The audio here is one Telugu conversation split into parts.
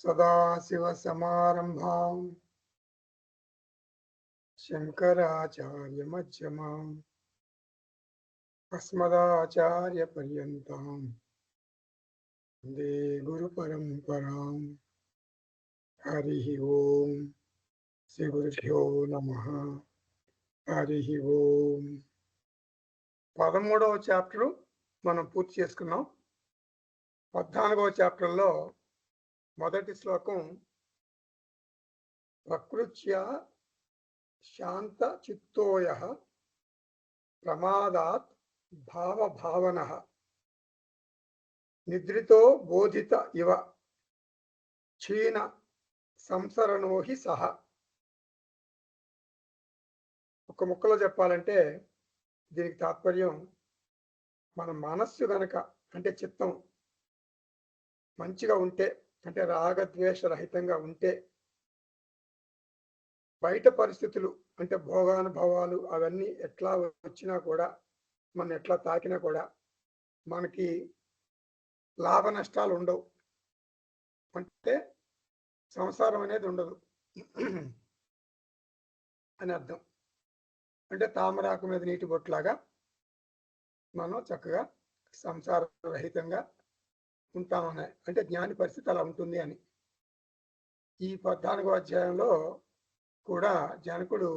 सदाशिवसमारम्भां शङ्कराचार्यमध्यमाम् अस्मदाचार्यपर्यन्तां वन्दे गुरुपरम्परां। हरिः ओम् श्रीगुरुभ्यो नमः। हरिः ओम्. 13వ చాప్టర్ మనం పూర్తి చేసుకున్నాం. 14వ చాప్టర్లో మొదటి శ్లోకం ప్రకృత్యా శాంత చిత్తోయః ప్రమాదాత్ భావభావనః నిద్రితో బోధిత ఇవ క్షీణ సంసరణో హి సహ. ఒక ముక్కలో చెప్పాలంటే దీనికి తాత్పర్యం, మన మనస్సు గనక అంటే చిత్తం మంచిగా ఉంటే, అంటే రాగద్వేష రహితంగా ఉంటే, బయట పరిస్థితులు అంటే భోగానుభవాలు అవన్నీ ఎట్లా వచ్చినా కూడా, మన ఎట్లా తాకినా కూడా మనకి లాభ నష్టాలు ఉండవు. అంటే సంసారం అనేది ఉండదు అని అర్థం. అంటే తామరాకు మీద నీటి బొట్లాగా మనం చక్కగా సంసార రహితంగా ఉంటామని, అంటే జ్ఞాని పరిస్థితి అలా ఉంటుంది అని. ఈ 14వ అధ్యాయంలో కూడా జనకుడు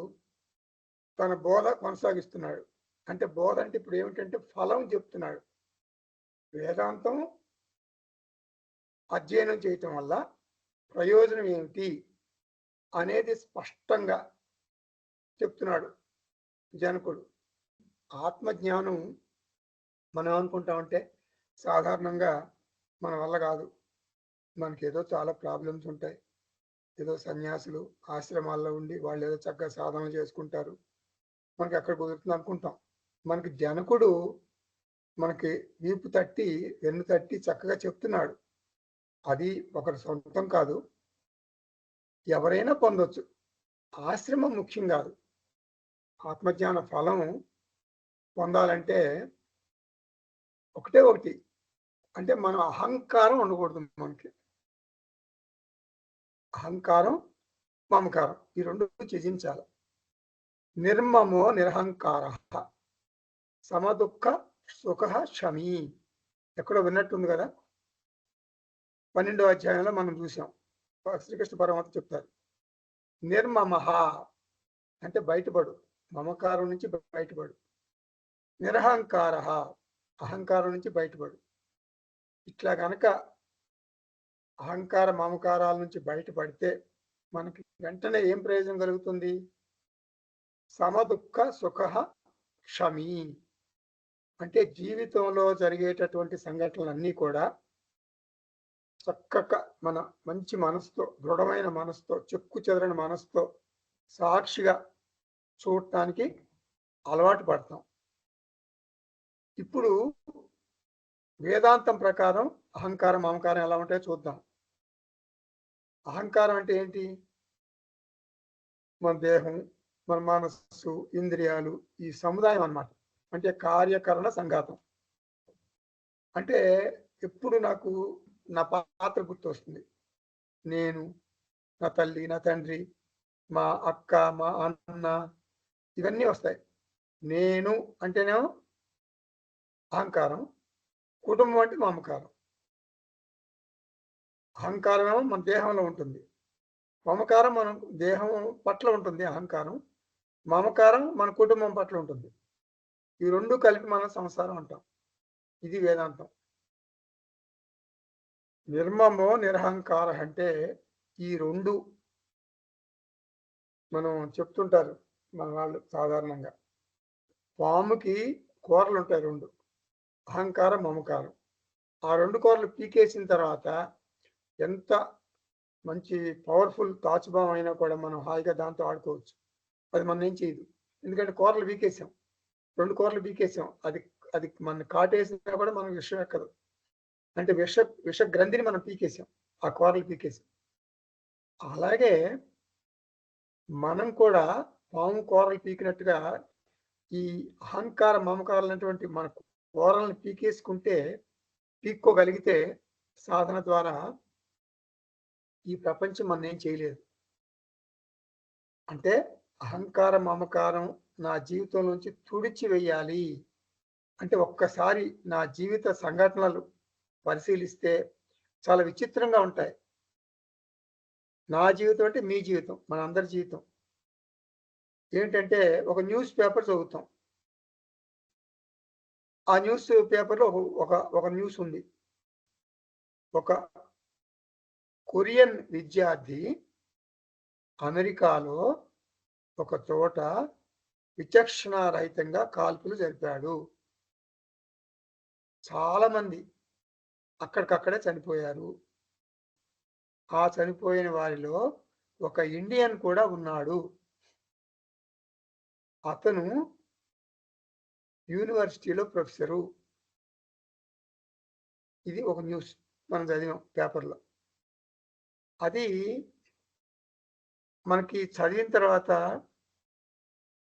తన బోధ కొనసాగిస్తున్నాడు. అంటే బోధ అంటే ఇప్పుడు ఏమిటంటే ఫలం చెప్తున్నాడు. వేదాంతం అధ్యయనం చేయటం వల్ల ప్రయోజనం ఏమిటి అనేది స్పష్టంగా చెప్తున్నాడు జనకుడు. ఆత్మజ్ఞానం మనం అనుకుంటామంటే సాధారణంగా మన వల్ల కాదు. మనకేదో చాలా ప్రాబ్లమ్స్ ఉంటాయి. ఏదో సన్యాసులు ఆశ్రమాల్లో ఉండి వాళ్ళు ఏదో చక్కగా సాధన చేసుకుంటారు, మనకి ఎక్కడ కుదురుతుంది అనుకుంటాం. మనకి జనకుడు మనకి వీపు తట్టి వెన్ను తట్టి చక్కగా చెప్తున్నాడు. అది ఒకరి సొంతం కాదు, ఎవరైనా పొందొచ్చు. ఆశ్రమం ముఖ్యం కాదు. ఆత్మజ్ఞాన ఫలం పొందాలంటే ఒకటే ఒకటి, అంటే మనం అహంకారం ఉండకూడదు. మనకి అహంకారం మమకారం ఈ రెండు త్యజించాలి. నిర్మమో నిరహంకార సమదుఃఖ సుఖ శమీ. ఎక్కడో విన్నట్టుంది కదా, 12వ అధ్యాయంలో మనం చూసాం. శ్రీకృష్ణ పరమాత్మ చెప్తారు, నిర్మమ అంటే బయటపడు, మమకారం నుంచి బయటపడు. నిరహంకార అహంకారం నుంచి బయటపడు. ఇట్లా కనుక అహంకార మమకారాల నుంచి బయటపడితే మనకి వెంటనే ఏం ప్రయోజనం కలుగుతుంది? సమదుఃఖ సుఖ క్షమీ. అంటే జీవితంలో జరిగేటటువంటి సంఘటనలన్నీ కూడా చక్కగా మన మంచి మనసుతో, దృఢమైన మనసుతో, చెక్కు చెదరని మనసుతో సాక్షిగా చూడటానికి అలవాటు పడతాం. ఇప్పుడు వేదాంతం ప్రకారం అహంకారం మమకారం ఎలా ఉంటాయో చూద్దాం. అహంకారం అంటే ఏంటి? మన దేహం, మన మనస్సు, ఇంద్రియాలు, ఈ సముదాయం అన్నమాట. అంటే కార్యకరణ సంఘాతం. అంటే ఎప్పుడు నాకు నా పాత్ర గుర్తు వస్తుంది. నేను, నా తల్లి, నా తండ్రి, మా అక్క, మా అన్న, ఇవన్నీ వస్తాయి. నేను అంటేనేమో అహంకారం, కుటుంబం అంటే మమకారం. అహంకారం ఏమో మన దేహంలో ఉంటుంది, మమకారం మన దేహం పట్ల ఉంటుంది. అహంకారం, మమకారం మన కుటుంబం పట్ల ఉంటుంది. ఈ రెండు కలిపి మనం సంసారం అంటాం. ఇది వేదాంతం. నిర్మమో నిరహంకార అంటే ఈ రెండు మనం చెప్తుంటారు మన వాళ్ళు సాధారణంగా. పాముకి కూరలు ఉంటాయి రెండు, అహంకారం మమకారం. ఆ రెండు కూరలు పీకేసిన తర్వాత ఎంత మంచి పవర్ఫుల్ తాచుబాం అయినా కూడా మనం హాయిగా దాంతో ఆడుకోవచ్చు. అది మనం ఏం చేయదు, ఎందుకంటే కూరలు పీకేసాం, రెండు కూరలు పీకేసాం. అది అది మన కాటేసినా కూడా మనం విషం ఎక్కదు. అంటే విష గ్రంథిని మనం పీకేసాం, ఆ కూరలు పీకేసాం. అలాగే మనం కూడా పాము కూరలు పీకినట్టుగా ఈ అహంకార మమకారాలు అనేటువంటి మన కూరలను పీకేసుకుంటే, పీక్కోగలిగితే సాధన ద్వారా ఈ ప్రపంచం మనం ఏం చేయలేదు. అంటే అహంకార మమకారం నా జీవితం నుంచి తుడిచివేయాలి అంటే ఒక్కసారి నా జీవిత సంఘటనలు పరిశీలిస్తే చాలా విచిత్రంగా ఉంటాయి. నా జీవితం అంటే మీ జీవితం, మనందరి జీవితం. ఏంటంటే ఒక న్యూస్ పేపర్ చదువుతాం. ఆ న్యూస్ పేపర్‌లో ఒక న్యూస్ ఉంది. ఒక కొరియన్ విద్యార్థి అమెరికాలో ఒక చోట విచక్షణారహితంగా కాల్పులు జరిపాడు. చాలామంది అక్కడికక్కడే చనిపోయారు. ఆ చనిపోయిన వారిలో ఒక ఇండియన్ కూడా ఉన్నాడు. అతను యూనివర్సిటీలో ప్రొఫెసరు. ఇది ఒక న్యూస్ మనం చదివాం పేపర్‌లో. అది మనకి చదివిన తర్వాత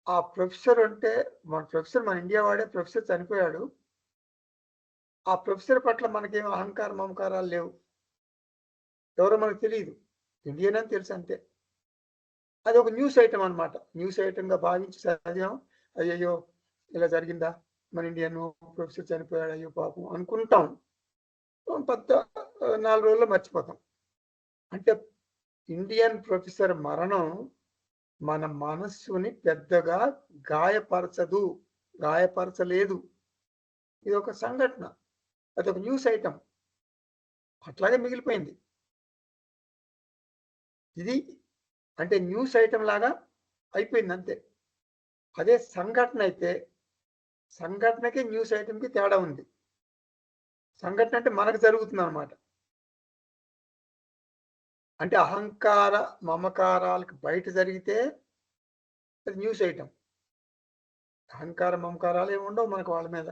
ఆ ప్రొఫెసర్ అంటే మన ఇండియా వాడే ప్రొఫెసర్ చనిపోయాడు. ఆ ప్రొఫెసర్ పట్ల మనకేం అహంకార మమకారాలు లేవు. ఎవరో మనకు తెలీదు. ఇండియన్ అని తెలుసు అంతే. అది ఒక న్యూస్ ఐటెమ్ అన్నమాట. న్యూస్ ఐటెమ్‌గా భావించి చదివాం. అయ్యయ్యో! ఇలా జరిగిందా? మన ఇండియన్ ప్రొఫెసర్ చనిపోయాడు. అయ్యో పాపం అనుకుంటాం. పెద్ద 4 రోజుల్లో మర్చిపోతాం. అంటే ఇండియన్ ప్రొఫెసర్ మరణం మన మనస్సుని పెద్దగా గాయపరచలేదు. ఇదొక సంఘటన. అదొక న్యూస్ ఐటెమ్. అట్లాగే మిగిలిపోయింది. ఇది అంటే న్యూస్ ఐటెమ్ లాగా అయిపోయింది అంతే. అదే సంఘటన అయితే సంఘటనకి న్యూస్ ఐటెమ్‌కి తేడా ఉంది. సంఘటన అంటే మనకు జరుగుతుందన్నమాట. అంటే అహంకార మమకారాలకు బయట జరిగితే అది న్యూస్ ఐటెమ్. అహంకార మమకారాలు ఏమి ఉండవు మనకు వాళ్ళ మీద.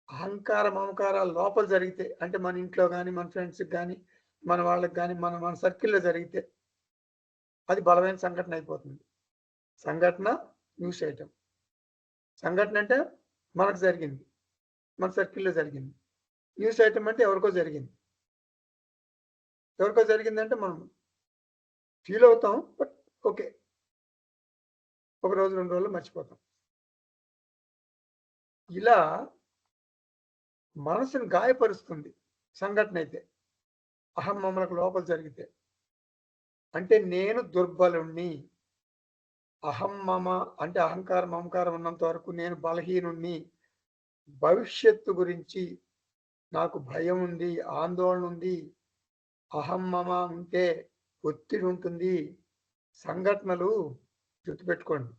అహంకార మమకారాలు లోపల జరిగితే అంటే మన ఇంట్లో గాని, మన ఫ్రెండ్స్‌కి గాని, మన వాళ్ళకి గాని, మన సర్కిల్‌లో జరిగితే అది బలమైన సంఘటన అయిపోతుంది. సంఘటన న్యూస్ ఐటెమ్. సంఘటన అంటే మనకు జరిగింది. మన సర్కిల్‌లో జరిగింది. న్యూస్ ఐటెమ్ అంటే ఎవరికో జరిగింది. ఎవరికో జరిగిందంటే మనం ఫీల్ అవుతాం. But okay. ఒక రోజు, 2 రోజుల్లో మర్చిపోతాం. ఇలా మనసుని గాయపరుస్తుంది సంఘటన అయితే. అహం మమలకు లోపల జరిగితే. అంటే నేను దుర్బలుణ్ణి. అహం మమ అంటే అహంకారం, మమకారం ఉన్నంత వరకు నేను బలహీనుణ్ణి. భవిష్యత్తు గురించి నాకు భయం ఉంది, ఆందోళన ఉంది. అహం మమ ఉంటే ఒత్తిడి ఉంటుంది. సంఘటనలు గుర్తుపెట్టుకోండి.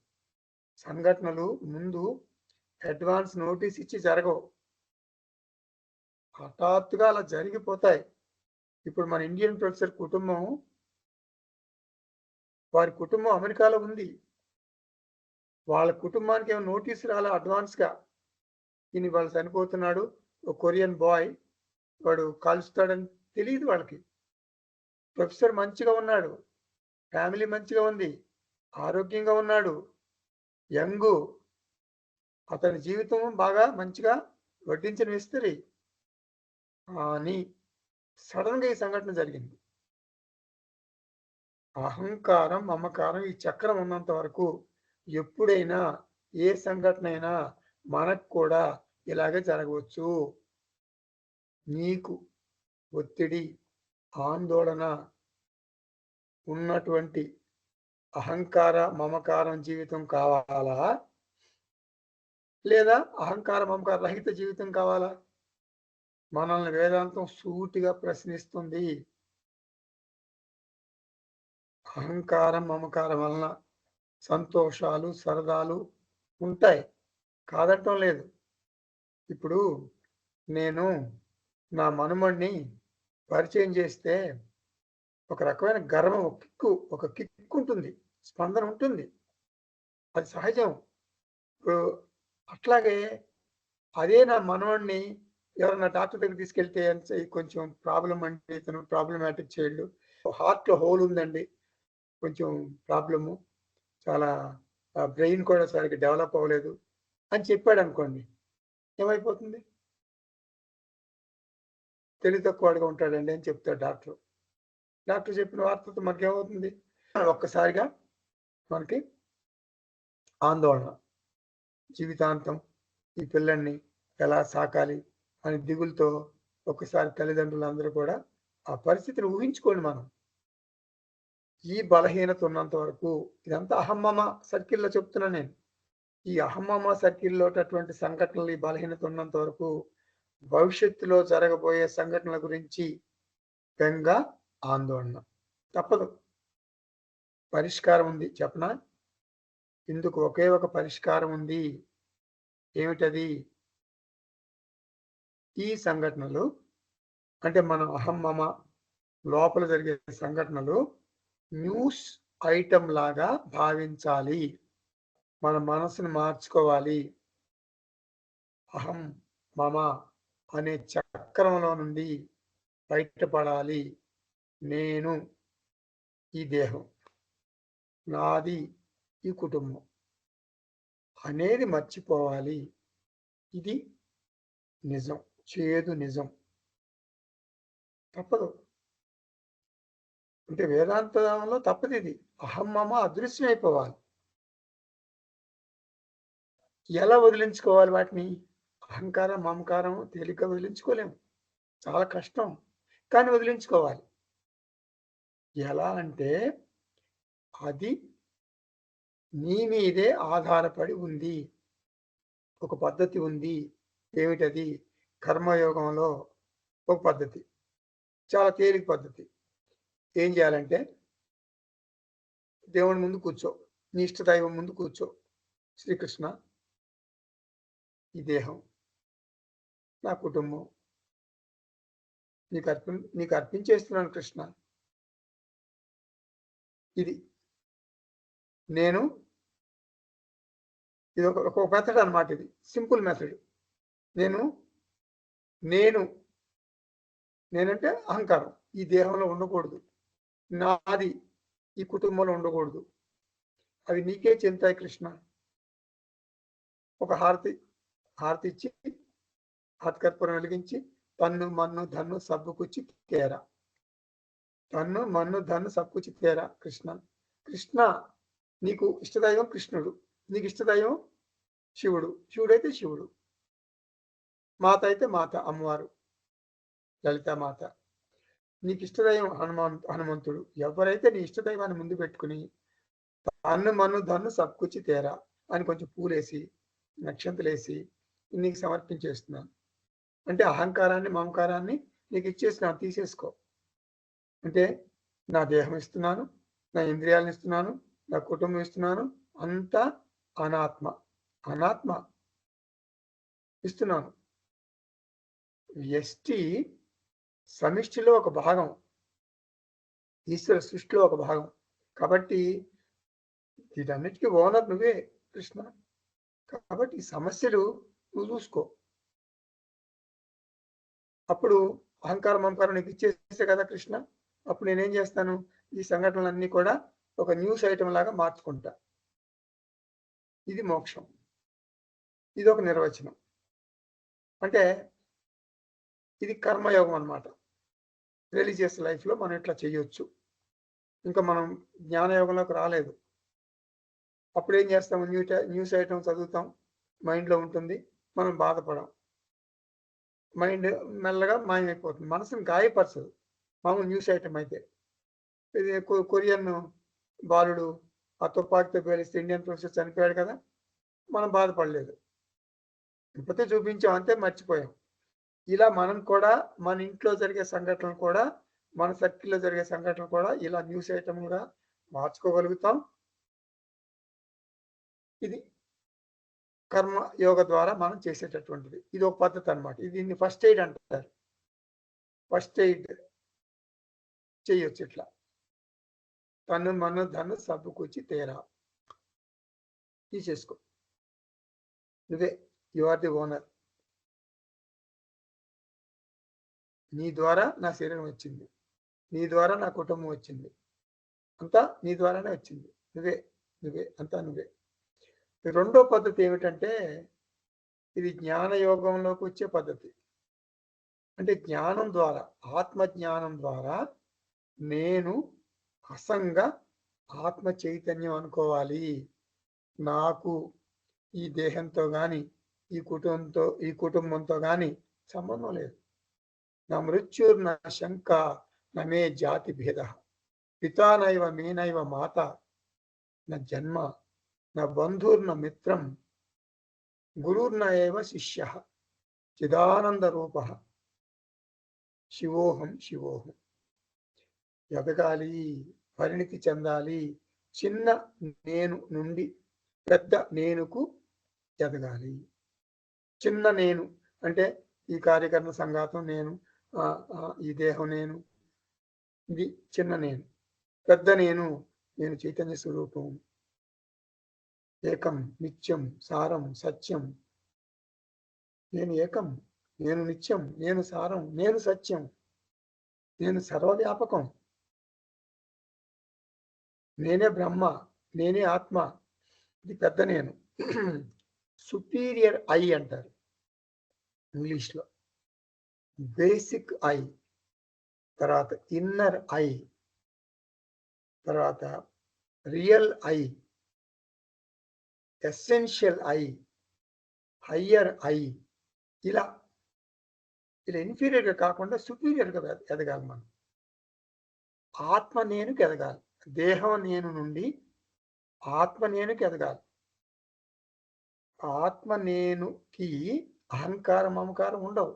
సంఘటనలు ముందు అడ్వాన్స్ నోటీస్ ఇచ్చి జరగవు. హఠాత్తుగా అలా జరిగిపోతాయి. ఇప్పుడు మన ఇండియన్ ప్రొఫెసర్ కుటుంబం వారి కుటుంబం అమెరికాలో ఉంది. వాళ్ళ కుటుంబానికి ఏమో నోటీస్ రాలా అడ్వాన్స్‌గా. ఈయన ఇవాళ చనిపోతున్నాడు. ఒక కొరియన్ బాయ్ వాడు కాలుస్తాడని తెలీదు వాళ్ళకి. ప్రొఫెసర్ మంచిగా ఉన్నాడు. ఫ్యామిలీ మంచిగా ఉంది. ఆరోగ్యంగా ఉన్నాడు. యంగు. అతని జీవితం బాగా మంచిగా వడ్డించిన విస్తరి. కానీ సడెన్‌గా ఈ సంఘటన జరిగింది. అహంకారం, మమకారం ఈ చక్రం ఉన్నంత వరకు ఎప్పుడైనా ఏ సంఘటన అయినా మనకు కూడా ఇలాగే జరగవచ్చు. నీకు ఒత్తిడి, ఆందోళన ఉన్నటువంటి అహంకార, మమకారం జీవితం కావాలా? లేదా అహంకార, మమకార రహిత జీవితం కావాలా? మనల్ని వేదాంతం సూటిగా ప్రశ్నిస్తుంది. అహంకారం, మమకారం వలన సంతోషాలు, సరదాలు ఉంటాయి. కాదనటం లేదు. ఇప్పుడు నేను నా మనుమడిని పరిచయం చేస్తే ఒక రకమైన గర్వం, ఒక కిక్ ఉంటుంది. స్పందన ఉంటుంది. అది సహజం. ఇప్పుడు అట్లాగే అదే నా మనవడిని ఎవరైనా డాక్టర్ దగ్గరికి తీసుకెళ్తే కొంచెం ప్రాబ్లమ్ అండి. ఇతను ప్రాబ్లమాటిక్ చైల్డ్. హార్ట్‌లో హోల్ ఉందండి. కొంచెం ప్రాబ్లము. చాలా బ్రెయిన్ కూడా సరిగ్గా డెవలప్ అవ్వలేదు అని చెప్పాడనుకోండి. ఏమైపోతుంది? తెలివి తక్కువగా ఉంటాడండి అని చెప్తాడు డాక్టర్. డాక్టర్ చెప్పిన వార్తతో మనకేమవుతుంది? ఒక్కసారిగా మనకి ఆందోళన. జీవితాంతం ఈ పిల్లల్ని ఎలా సాకాలి అని దిగులుతో ఒక్కసారి తల్లిదండ్రులందరూ కూడా ఆ పరిస్థితిని ఊహించుకోండి మనం. ఈ బలహీనత ఉన్నంత వరకు ఇదంతా అహమ్మమ సర్కిల్‌లో చెప్తున్నా నేను. ఈ అహమ్మమ సర్కిల్‌లోటటువంటి సంఘటనలు ఈ బలహీనత ఉన్నంత వరకు భవిష్యత్తులో జరగబోయే సంఘటనల గురించి బెంగ, ఆందోళన. తప్పదు. పరిష్కారం ఉంది చెప్పనా? ఇందుకు ఒకే ఒక పరిష్కారం ఉంది. ఏమిటది? ఈ సంఘటనలు అంటే మనం అహమ్మమ లోపల జరిగే సంఘటనలు న్యూస్ ఐటెమ్ లాగా భావించాలి. మన మనసుని మార్చుకోవాలి. అహం, మమ అనే చక్రంలో నుండి బయటపడాలి. నేను ఈ దేహం, నాది ఈ కుటుంబం అనేది మర్చిపోవాలి. ఇది నిజం, చేదు నిజం. తప్పదు. అంటే వేదాంతంలో తప్పదిది. అహం, మమ అదృశ్యమైపోవాలి. ఎలా వదిలించుకోవాలి వాటిని? అహంకారం, మమకారం తేలిగ్గా వదిలించుకోలేము. చాలా కష్టం. కానీ వదిలించుకోవాలి. ఎలా అంటే అది నీ మీదే ఆధారపడి ఉంది. ఒక పద్ధతి ఉంది. ఏమిటది? కర్మయోగంలో ఒక పద్ధతి. చాలా తేలిక పద్ధతి. ఏం చేయాలంటే దేవుని ముందు కూర్చో. నీ ఇష్టదైవం ముందు కూర్చో. శ్రీకృష్ణ, ఈ దేహం, నా కుటుంబం నీకు అర్పించేస్తున్నాను కృష్ణ. ఇది నేను ఇది ఒక మెథడ్ అన్నమాట. ఇది సింపుల్ మెథడ్. నేను నేనంటే అహంకారం ఈ దేహంలో ఉండకూడదు. నాది ఈ కుటుంబంలో ఉండకూడదు. అవి నీకే చెందుతాయి కృష్ణ. ఒక హారతి ఇచ్చి హారతికర్పూరం వెలిగించి తన్ను మన్ను ధన్ను సబ్బుకుచ్చి తేరా. తన్ను మన్ను ధన్ను సబ్బుకుచ్చి తేరా కృష్ణ. కృష్ణ నీకు ఇష్టదైవం కృష్ణుడు, నీకు ఇష్టదైవం శివుడు, శివుడైతే శివుడు, మాత అయితే మాత అమ్మవారు లలితామాత, నీకు ఇష్టదైవం హనుమంతుడు. ఎవరైతే నీ ఇష్టదైవాన్ని ముందు పెట్టుకుని అన్ను మన్ను ధన్ను సబ్కుచ్చి తేరా అని కొంచెం పూలేసి నక్షంతలేసి నీకు సమర్పించేస్తున్నాను. అంటే అహంకారాన్ని మమకారాన్ని నీకు ఇచ్చేస్తున్నాను, తీసేసుకో. అంటే నా దేహం ఇస్తున్నాను, నా ఇంద్రియాలను ఇస్తున్నాను, నా కుటుంబం ఇస్తున్నాను, అంతా అనాత్మ ఇస్తున్నాను. వ్యష్టి సమిష్టిలో ఒక భాగం, ఈశ్వర సృష్టిలో ఒక భాగం. కాబట్టి వీటన్నిటికీ ఓనర్ నువ్వే కృష్ణ. కాబట్టి ఈ సమస్యలు నువ్వు చూసుకో. అప్పుడు అహంకారం మమకారం నీకు ఇచ్చేస్తే కదా కృష్ణ, అప్పుడు నేనేం చేస్తాను? ఈ సంఘటనలన్నీ కూడా ఒక న్యూస్ ఐటమ్ లాగా మార్చుకుంటా. ఇది మోక్షం. ఇది ఒక నిర్వచనం. అంటే ఇది కర్మయోగం అన్నమాట. రిలీజియస్ లైఫ్లో మనం ఇట్లా చేయొచ్చు. ఇంకా మనం జ్ఞానయోగంలోకి రాలేదు. అప్పుడు ఏం చేస్తాము? న్యూస్ ఐటమ్ చదువుతాం, మైండ్లో ఉంటుంది, మనం బాధపడం. మైండ్ మెల్లగా మాయమైపోతుంది. మనసుని గాయపరచదు మామూలు న్యూస్ ఐటమ్ అయితే. ఇది కొరియన్ బాలుడు ఆ తుపాకీతో పేలిస్తే ఇండియన్ ప్రొఫెసర్ చనిపోయాడు కదా, మనం బాధపడలేదు. ఇప్పటికే చూపించాం అంతే, మర్చిపోయాం. ఇలా మనం కూడా మన ఇంట్లో జరిగే సంఘటనలు కూడా, మన సర్కిల్లో జరిగే సంఘటనలు కూడా ఇలా న్యూస్ ఐటమ్గా మార్చుకోగలుగుతాం. ఇది కర్మ యోగ ద్వారా మనం చేసేటటువంటిది. ఇది ఒక పద్ధతి అన్నమాట. దీన్ని ఫస్ట్ ఎయిడ్ అంటారు. ఫస్ట్ ఎయిడ్ చేయొచ్చు ఇట్లా. తను మన్ను ధన్ను సబ్బుకుచ్చి తేరా. తీసేసుకో. నువ్వే, యు ఆర్ ది ఓనర్. నీ ద్వారా నా శరీరం వచ్చింది, నీ ద్వారా నా కుటుంబం వచ్చింది, అంతా నీ ద్వారానే వచ్చింది. నువ్వే అంతా నువ్వే. రెండో పద్ధతి ఏమిటంటే ఇది జ్ఞానయోగంలోకి వచ్చే పద్ధతి. అంటే జ్ఞానం ద్వారా, ఆత్మజ్ఞానం ద్వారా నేను అసంగ ఆత్మ చైతన్యం అనుకోవాలి. నాకు ఈ దేహంతో కానీ, ఈ కుటుంబంతో కానీ సంబంధం లేదు. నా మృత్యుర్న శంక నమే జాతి భేద, పితా నైవ మేనైవ మాత, నా జన్మ నా బంధుర్న మిత్రం, గురుర్న ఏవ శిష్య, చిదానంద రూప శివోహం శివోహం. ఎదగాలి, పరిణితి చెందాలి, చిన్న నేను నుండి పెద్ద నేనుకు ఎదగాలి. చిన్న నేను అంటే ఈ కార్యకరణ సంఘాతం నేను, ఈ దేహం నేను, ఇది చిన్న నేను. పెద్ద నేను, నేను చైతన్య స్వరూపం, ఏకం నిత్యం సారం సత్యం. నేను ఏకం, నేను నిత్యం, నేను సారం, నేను సత్యం, నేను సర్వవ్యాపకం, నేనే బ్రహ్మ, నేనే ఆత్మ. ఇది పెద్ద నేను. సుపీరియర్ ఐ అంటారు ఇంగ్లీష్లో. బేసిక్ ఐ, తర్వాత ఇన్నర్ ఐ, తర్వాత real I, essential I, higher I. ఇలా ఇన్ఫీరియర్గా కాకుండా సుపీరియర్గా ఎదగాలి మనం. ఆత్మ నేనుకి ఎదగాలి. దేహం నేను నుండి ఆత్మ నేనుకి ఎదగాలి. ఆత్మ నేనుకి అహంకారం మమకారం ఉండవు.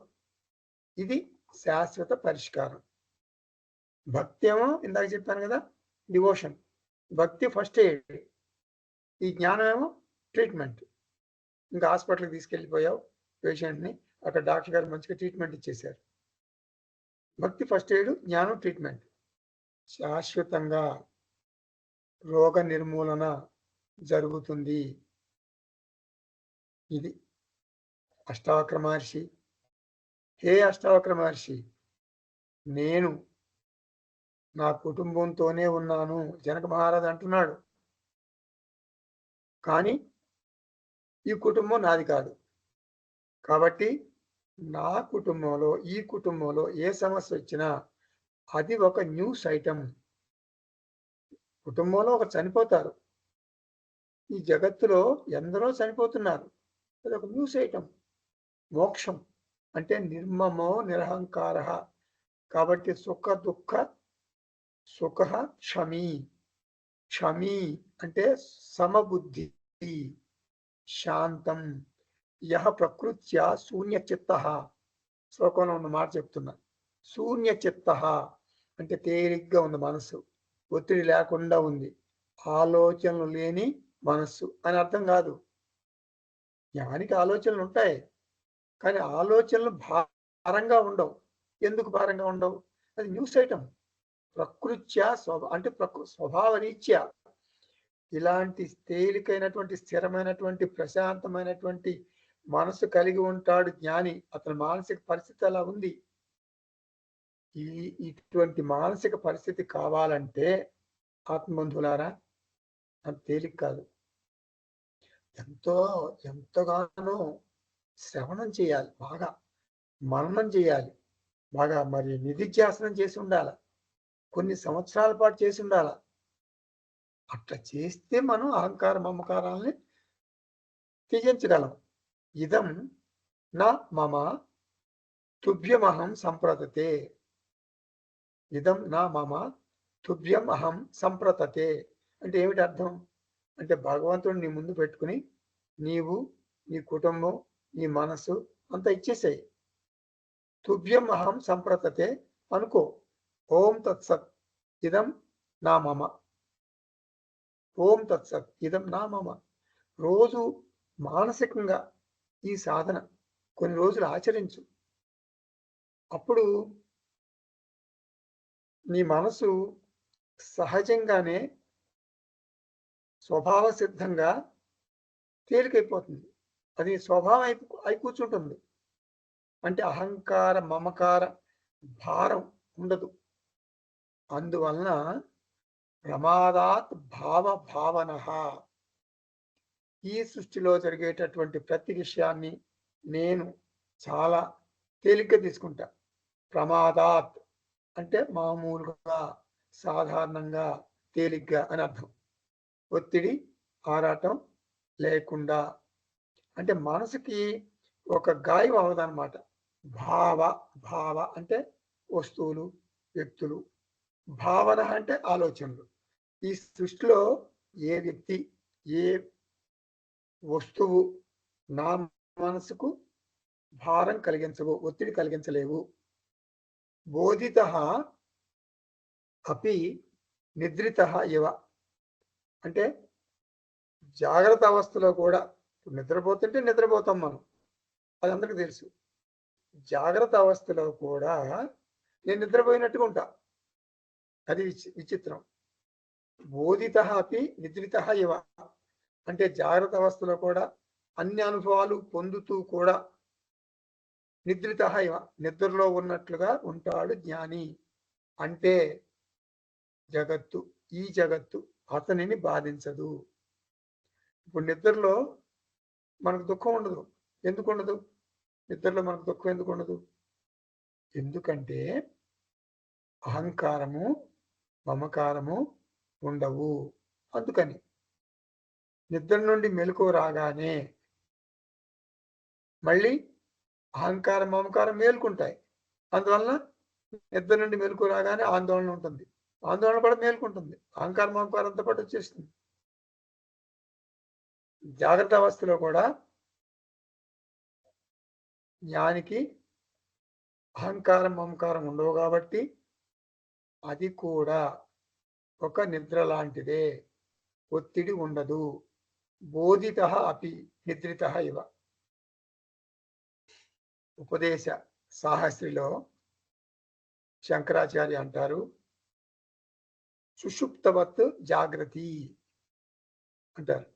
ఇది శాశ్వత పరిష్కారం. భక్తి ఏమో ఇందాక చెప్పాను కదా, డివోషన్. భక్తి ఫస్ట్ ఎయిడ్, ఈ జ్ఞానం ఏమో ట్రీట్మెంట్. ఇంకా హాస్పిటల్కి తీసుకెళ్ళిపోయావు పేషెంట్ని, అక్కడ డాక్టర్ గారు మంచిగా ట్రీట్మెంట్ ఇచ్చేశారు. భక్తి ఫస్ట్ ఎయిడ్, జ్ఞానం ట్రీట్మెంట్. శాశ్వతంగా రోగ నిర్మూలన జరుగుతుంది. ఇది అష్టావక్ర మహర్షి. హే అష్టావక్ర మహర్షి, నేను నా కుటుంబంతోనే ఉన్నాను జనక మహారాజు అంటున్నాడు. కానీ ఈ కుటుంబం నాది కాదు. కాబట్టి నా కుటుంబంలో, ఈ కుటుంబంలో ఏ సమస్య వచ్చినా అది ఒక న్యూస్ ఐటమ్. కుటుంబంలో ఒక చనిపోతారు, ఈ జగత్తులో ఎందరో చనిపోతున్నారు, అది ఒక న్యూస్ ఐటమ్. మోక్షం అంటే నిర్మమో నిరహంకార. కాబట్టి సుఖ దుఃఖ సుఖ క్షమీ. క్షమీ అంటే సమబుద్ధి, శాంతం. యహ ప్రకృత్యా శూన్యచిత్త. శ్లోకంలో ఉన్న మాట చెప్తున్నా. శూన్యచిత్త అంటే తేలిగ్గా ఉంది మనస్సు, ఒత్తిడి లేకుండా ఉంది, ఆలోచనలు లేని మనస్సు అని అర్థం కాదు. జ్ఞానికి ఆలోచనలు ఉంటాయి, కానీ ఆలోచనలు భారంగా ఉండవు. ఎందుకు భారంగా ఉండవు? అది న్యూస్ ఐటమ్. ప్రకృత్యా అంటే స్వభావ రీత్యా ఇలాంటి తేలికైనటువంటి, స్థిరమైనటువంటి, ప్రశాంతమైనటువంటి మనసు కలిగి ఉంటాడు జ్ఞాని. అతని మానసిక పరిస్థితి అలా ఉంది. ఇటువంటి మానసిక పరిస్థితి కావాలంటే ఆత్మబంధువులారా అంత తేలిక కాదు. ఎంతగానో శ్రవణం చేయాలి, బాగా మననం చేయాలి, బాగా మరి నిధిధ్యాసనం చేసి ఉండాలి, కొన్ని సంవత్సరాల పాటు చేసి ఉండాలి. అట్లా చేస్తే మనం అహంకార మమకారాలని త్యజించగలం. ఇదం నా మమ తుభ్యమహం సంప్రతతే. ఇదం నా మమ తుభ్యం అహం సంప్రతతే అంటే ఏమిటి అర్థం? అంటే భగవంతుడు నీ ముందు పెట్టుకుని నీవు, నీ కుటుంబం, నీ మనసు అంతా ఇచ్చేసాయి. తుభ్యం అహం సంప్రతతే అనుకో. ఓం తత్సత్ ఇదం నా మమ. ఓం తత్సత్ ఇదం నా మమ. రోజు మానసికంగా ఈ సాధన కొన్ని రోజులు ఆచరించు. అప్పుడు నీ మనసు సహజంగానే స్వభావ సిద్ధంగా తేలికైపోతుంది. అది స్వభావం అయి కూర్చుంటుంది. అంటే అహంకార మమకార భారం ఉండదు. అందువలన ప్రమాదాత్ భావన. ఈ సృష్టిలో జరిగేటటువంటి ప్రతి విషయాన్ని నేను చాలా తేలిగ్గా తీసుకుంటా. ప్రమాదాత్ అంటే మామూలుగా, సాధారణంగా, తేలిగ్గా అని అర్థం. ఒత్తిడి, ఆరాటం లేకుండా, అంటే మనసుకి ఒక గాయం అవ్వదన్నమాట. భావ భావ అంటే వస్తువులు, వ్యక్తులు, భావన అంటే ఆలోచనలు. ఈ సృష్టిలో ఏ వ్యక్తి, ఏ వస్తువు నా మనసుకు భారం కలిగించవు, ఒత్తిడి కలిగించలేవు. బోధితః అపి నిద్రితః ఇవ అంటే జాగ్రత్త అవస్థలో కూడా, నిద్రపోతుంటే నిద్రపోతాం మనం, అది అందరికీ తెలుసు. జాగ్రత్త అవస్థలో కూడా నేను నిద్రపోయినట్టుగా ఉంటా, అది విచిత్రం. బోధితః అపి నిద్రితః ఇవ అంటే జాగ్రత్త అవస్థలో కూడా అన్ని అనుభవాలు పొందుతూ కూడా నిద్రితః ఇవ నిద్రలో ఉన్నట్లుగా ఉంటాడు జ్ఞాని. అంటే జగత్తు, ఈ జగత్తు అతనిని బాధించదు. ఇప్పుడు నిద్రలో మనకు దుఃఖం ఉండదు. ఎందుకు ఉండదు? నిద్రలో మనకు దుఃఖం ఎందుకు ఉండదు? ఎందుకంటే అహంకారము, మమకారము ఉండవు. అందుకని నిద్ర నుండి మెలకువ రాగానే మళ్ళీ అహంకారం, మమకారం మేలుకుంటాయి. అందువలన నిద్ర నుండి మెలకువ రాగానే ఆందోళన ఉంటుంది, ఆందోళన కూడా మేలుకుంటుంది, అహంకారం, మమకారంతో పాటు వచ్చేస్తుంది. జాగ్రత్త అవస్థలో కూడా జ్ఞానికి అహంకారం, మమకారం ఉండవు కాబట్టి అది కూడా ఒక నిద్ర లాంటిదే, ఒత్తిడి ఉండదు. బోధితః అపి నిద్రితః ఇవ. ఉపదేశ సాహస్రిలో శంకరాచార్య అంటారు, సుషుప్తవత్ జాగృతి అంటారు.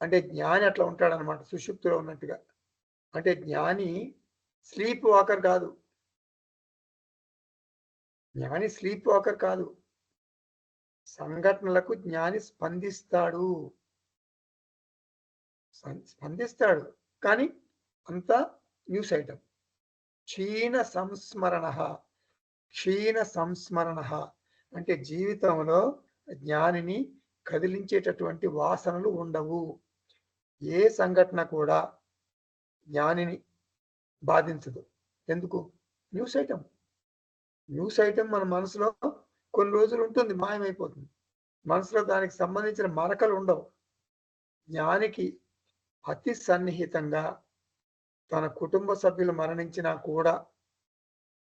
అంటే జ్ఞాని అట్లా ఉంటాడనమాట, సుషుప్తిలో ఉన్నట్టుగా. అంటే జ్ఞాని స్లీప్ వాకర్ కాదు, జ్ఞాని స్లీప్ వాకర్ కాదు. సంఘటనలకు జ్ఞాని స్పందిస్తాడు, స్పందిస్తాడు కానీ అంతా న్యూస్ ఐటమ్. క్షీణ సంస్మరణ, క్షీణ సంస్మరణ అంటే జీవితంలో జ్ఞానిని కదిలించేటటువంటి వాసనలు ఉండవు. ఏ సంఘటన కూడా జ్ఞానిని బాధించదు. ఎందుకు? News item. న్యూస్ ఐటమ్ మన మనసులో కొన్ని రోజులు ఉంటుంది, మాయమైపోతుంది. మనసులో దానికి సంబంధించిన మరకలు ఉండవు. జ్ఞానికి అతి సన్నిహితంగా తన కుటుంబ సభ్యులు మరణించినా కూడా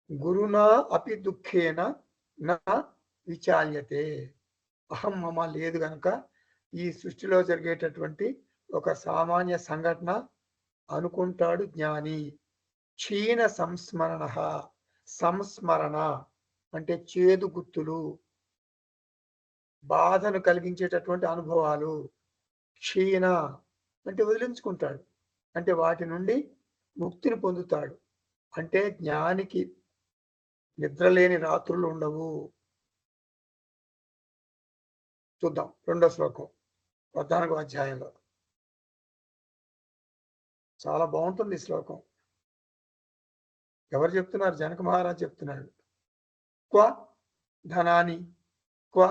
గురునా అపి దుఃఖేన నా విచాల్యతే. అహం మమ లేదు గనక ఈ సృష్టిలో జరిగేటటువంటి ఒక సామాన్య సంఘటన అనుకుంటాడు జ్ఞాని. క్షీణ సంస్మరణ, సంస్మరణ అంటే చేదు గుర్తులు, బాధను కలిగించేటటువంటి అనుభవాలు. క్షీణ అంటే వదిలించుకుంటాడు, అంటే వాటి నుండి ముక్తిని పొందుతాడు. అంటే జ్ఞానికి నిద్రలేని రాత్రులు ఉండవు. చూద్దాం రెండో శ్లోకం 14వ అధ్యాయంలో. చాలా బాగుంటుంది ఈ శ్లోకం. ఎవరు చెప్తున్నారు? జనక మహారాజ్ చెప్తున్నాడు. క్వ ధనాని, క్వ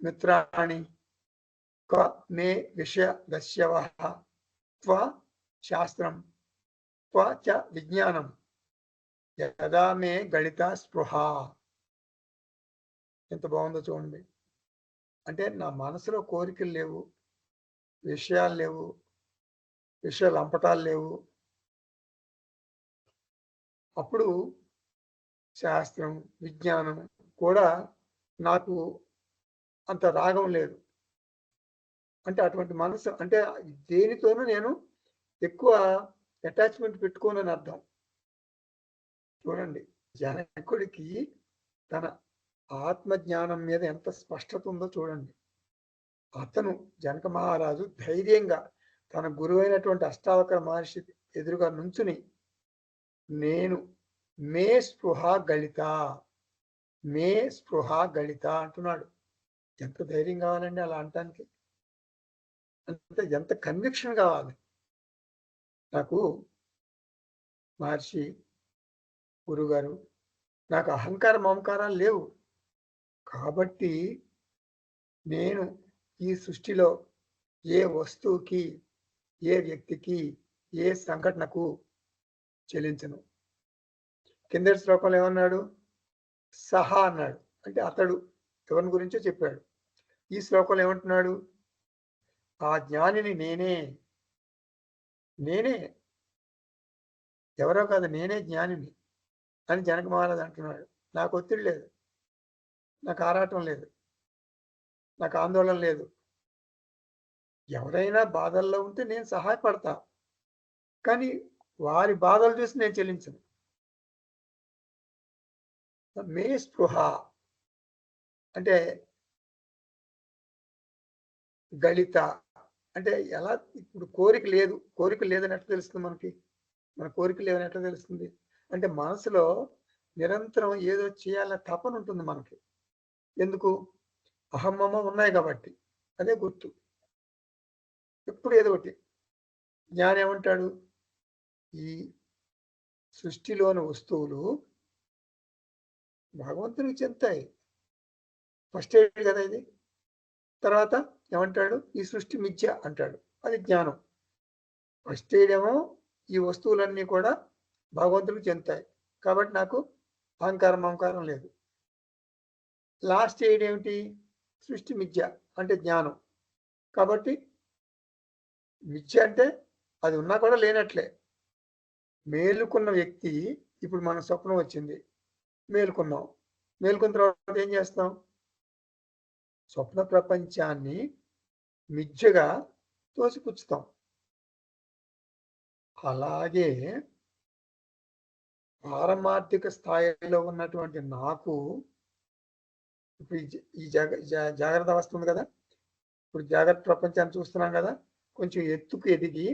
మిత్రాణి, క్వ మే విషయ దస్యవః, క్వ శాస్త్రం, క్వ చ విజ్ఞానం, యదా మే గళిత స్పృహ. ఎంత బాగుందో చూడండి. అంటే నా మనసులో కోరికలు లేవు, విషయాలు లేవు, విషయ లంపటాలు లేవు. అప్పుడు శాస్త్రం, విజ్ఞానం కూడా నాకు అంత రాగం లేదు. అంటే అటువంటి మనసు, అంటే దేనితోనూ నేను ఎక్కువ అటాచ్మెంట్ పెట్టుకోనని అర్థం. చూడండి, జనకుడికి తన ఆత్మజ్ఞానం మీద ఎంత స్పష్టత ఉందో చూడండి. అతను జనక మహారాజు ధైర్యంగా తన గురువైనటువంటి అష్టావకర మహర్షి ఎదురుగా నుంచుని నేను మే స్పృహ గళిత, మే స్పృహ గళిత అంటున్నాడు. ఎంత ధైర్యం కావాలండి అలా అంటానికి? అంటే ఎంత కన్విక్షన్ కావాలి. నాకు మహర్షి గురుగారు, నాకు అహంకార మమకారాలు లేవు. కాబట్టి నేను ఈ సృష్టిలో ఏ వస్తువుకి, ఏ వ్యక్తికి, ఏ సంఘటనకు చెల్లించను. కిందటి శ్లోకంలో ఏమన్నాడు? సహా అన్నాడు. అంటే అతడు ఎవరి గురించో చెప్పాడు. ఈ శ్లోకంలో ఏమంటున్నాడు? ఆ జ్ఞానిని నేనే. నేనే. ఎవరో కాదు, నేనే జ్ఞానిని అని జనక మహారాజు అంటున్నాడు. నాకు ఒత్తిడి లేదు, నాకు ఆరాటం లేదు, నాకు ఆందోళన లేదు. ఎవరైనా బాధల్లో ఉంటే నేను సహాయపడతా, కానీ వారి బాధలు చూసి నేను చెల్లించను. మే స్పృహ అంటే గళిత అంటే ఎలా? ఇప్పుడు కోరిక లేదు, కోరిక లేదని ఎట్లా తెలుస్తుంది మనకి? మన కోరిక లేదని ఎట్లా తెలుస్తుంది? అంటే మనసులో నిరంతరం ఏదో చేయాలనే తపన ఉంటుంది మనకి. ఎందుకు? అహమ్మమ ఉన్నాయి కాబట్టి. అదే గుర్తు. ఎప్పుడు ఏదో ఒకటి. జ్ఞాని ఏమంటాడు? ఈ సృష్టిలోని వస్తువులు భగవంతునికి చెందుతాయి. ఫస్ట్ ఎయిడ్ కదా ఇది. తర్వాత ఏమంటాడు? ఈ సృష్టి మిథ్య అంటాడు. అది జ్ఞానం. ఫస్ట్ ఎయిడ్ ఏమో ఈ వస్తువులన్నీ కూడా భగవంతునికి చెందుతాయి, కాబట్టి నాకు అహంకారం మమకారం లేదు. లాస్ట్ ఎయిడ్ ఏమిటి? సృష్టి మిథ్య అంటే జ్ఞానం. కాబట్టి మిథ్య అంటే అది ఉన్నా కూడా లేనట్లే. మేలుకున్న వ్యక్తి, ఇప్పుడు మన స్వప్నం వచ్చింది, మేలుకున్నాం. మేలుకున్న తర్వాత ఏం చేస్తాం? స్వప్న ప్రపంచాన్ని మిథ్యగా తోసిపుచ్చుతాం. అలాగే పారమార్థిక స్థాయిలో ఉన్నటువంటి నాకు ఇప్పుడు ఈ జాగ్రత్త అవస్థ ఉంది కదా, ఇప్పుడు జాగ్రత్త ప్రపంచాన్ని చూస్తున్నాం కదా, కొంచెం ఎత్తుకు ఎదిగి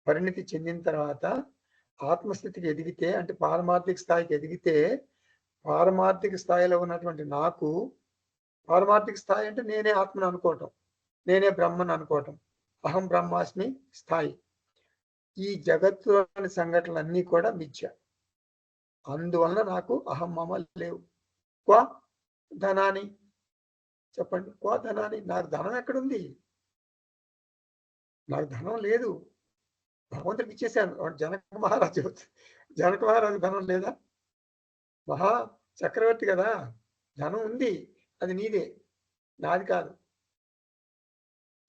పరిణితి చెందిన తర్వాత ఆత్మస్థితికి ఎదిగితే, అంటే పారమార్థిక స్థాయికి ఎదిగితే, పారమార్థిక స్థాయిలో ఉన్నటువంటి నాకు, పారమార్థిక స్థాయి అంటే నేనే ఆత్మను అనుకోవటం, నేనే బ్రహ్మను అనుకోవటం, అహం బ్రహ్మాస్మి స్థాయి. ఈ జగత్తులోని సంఘటనలన్నీ కూడా మిథ్య. అందువలన నాకు అహం మమ లేవు. క్వా ధనాని? చెప్పండి, క్వా ధనాని? నాకు ధనం ఎక్కడుంది? నాకు ధనం లేదు, భగవంతుడికి ఇచ్చేసాను. జనక మహారాజు, జనక మహారాజు ధనం లేదా? మహా చక్రవర్తి కదా, ధనం ఉంది, అది నీదే, నాది కాదు.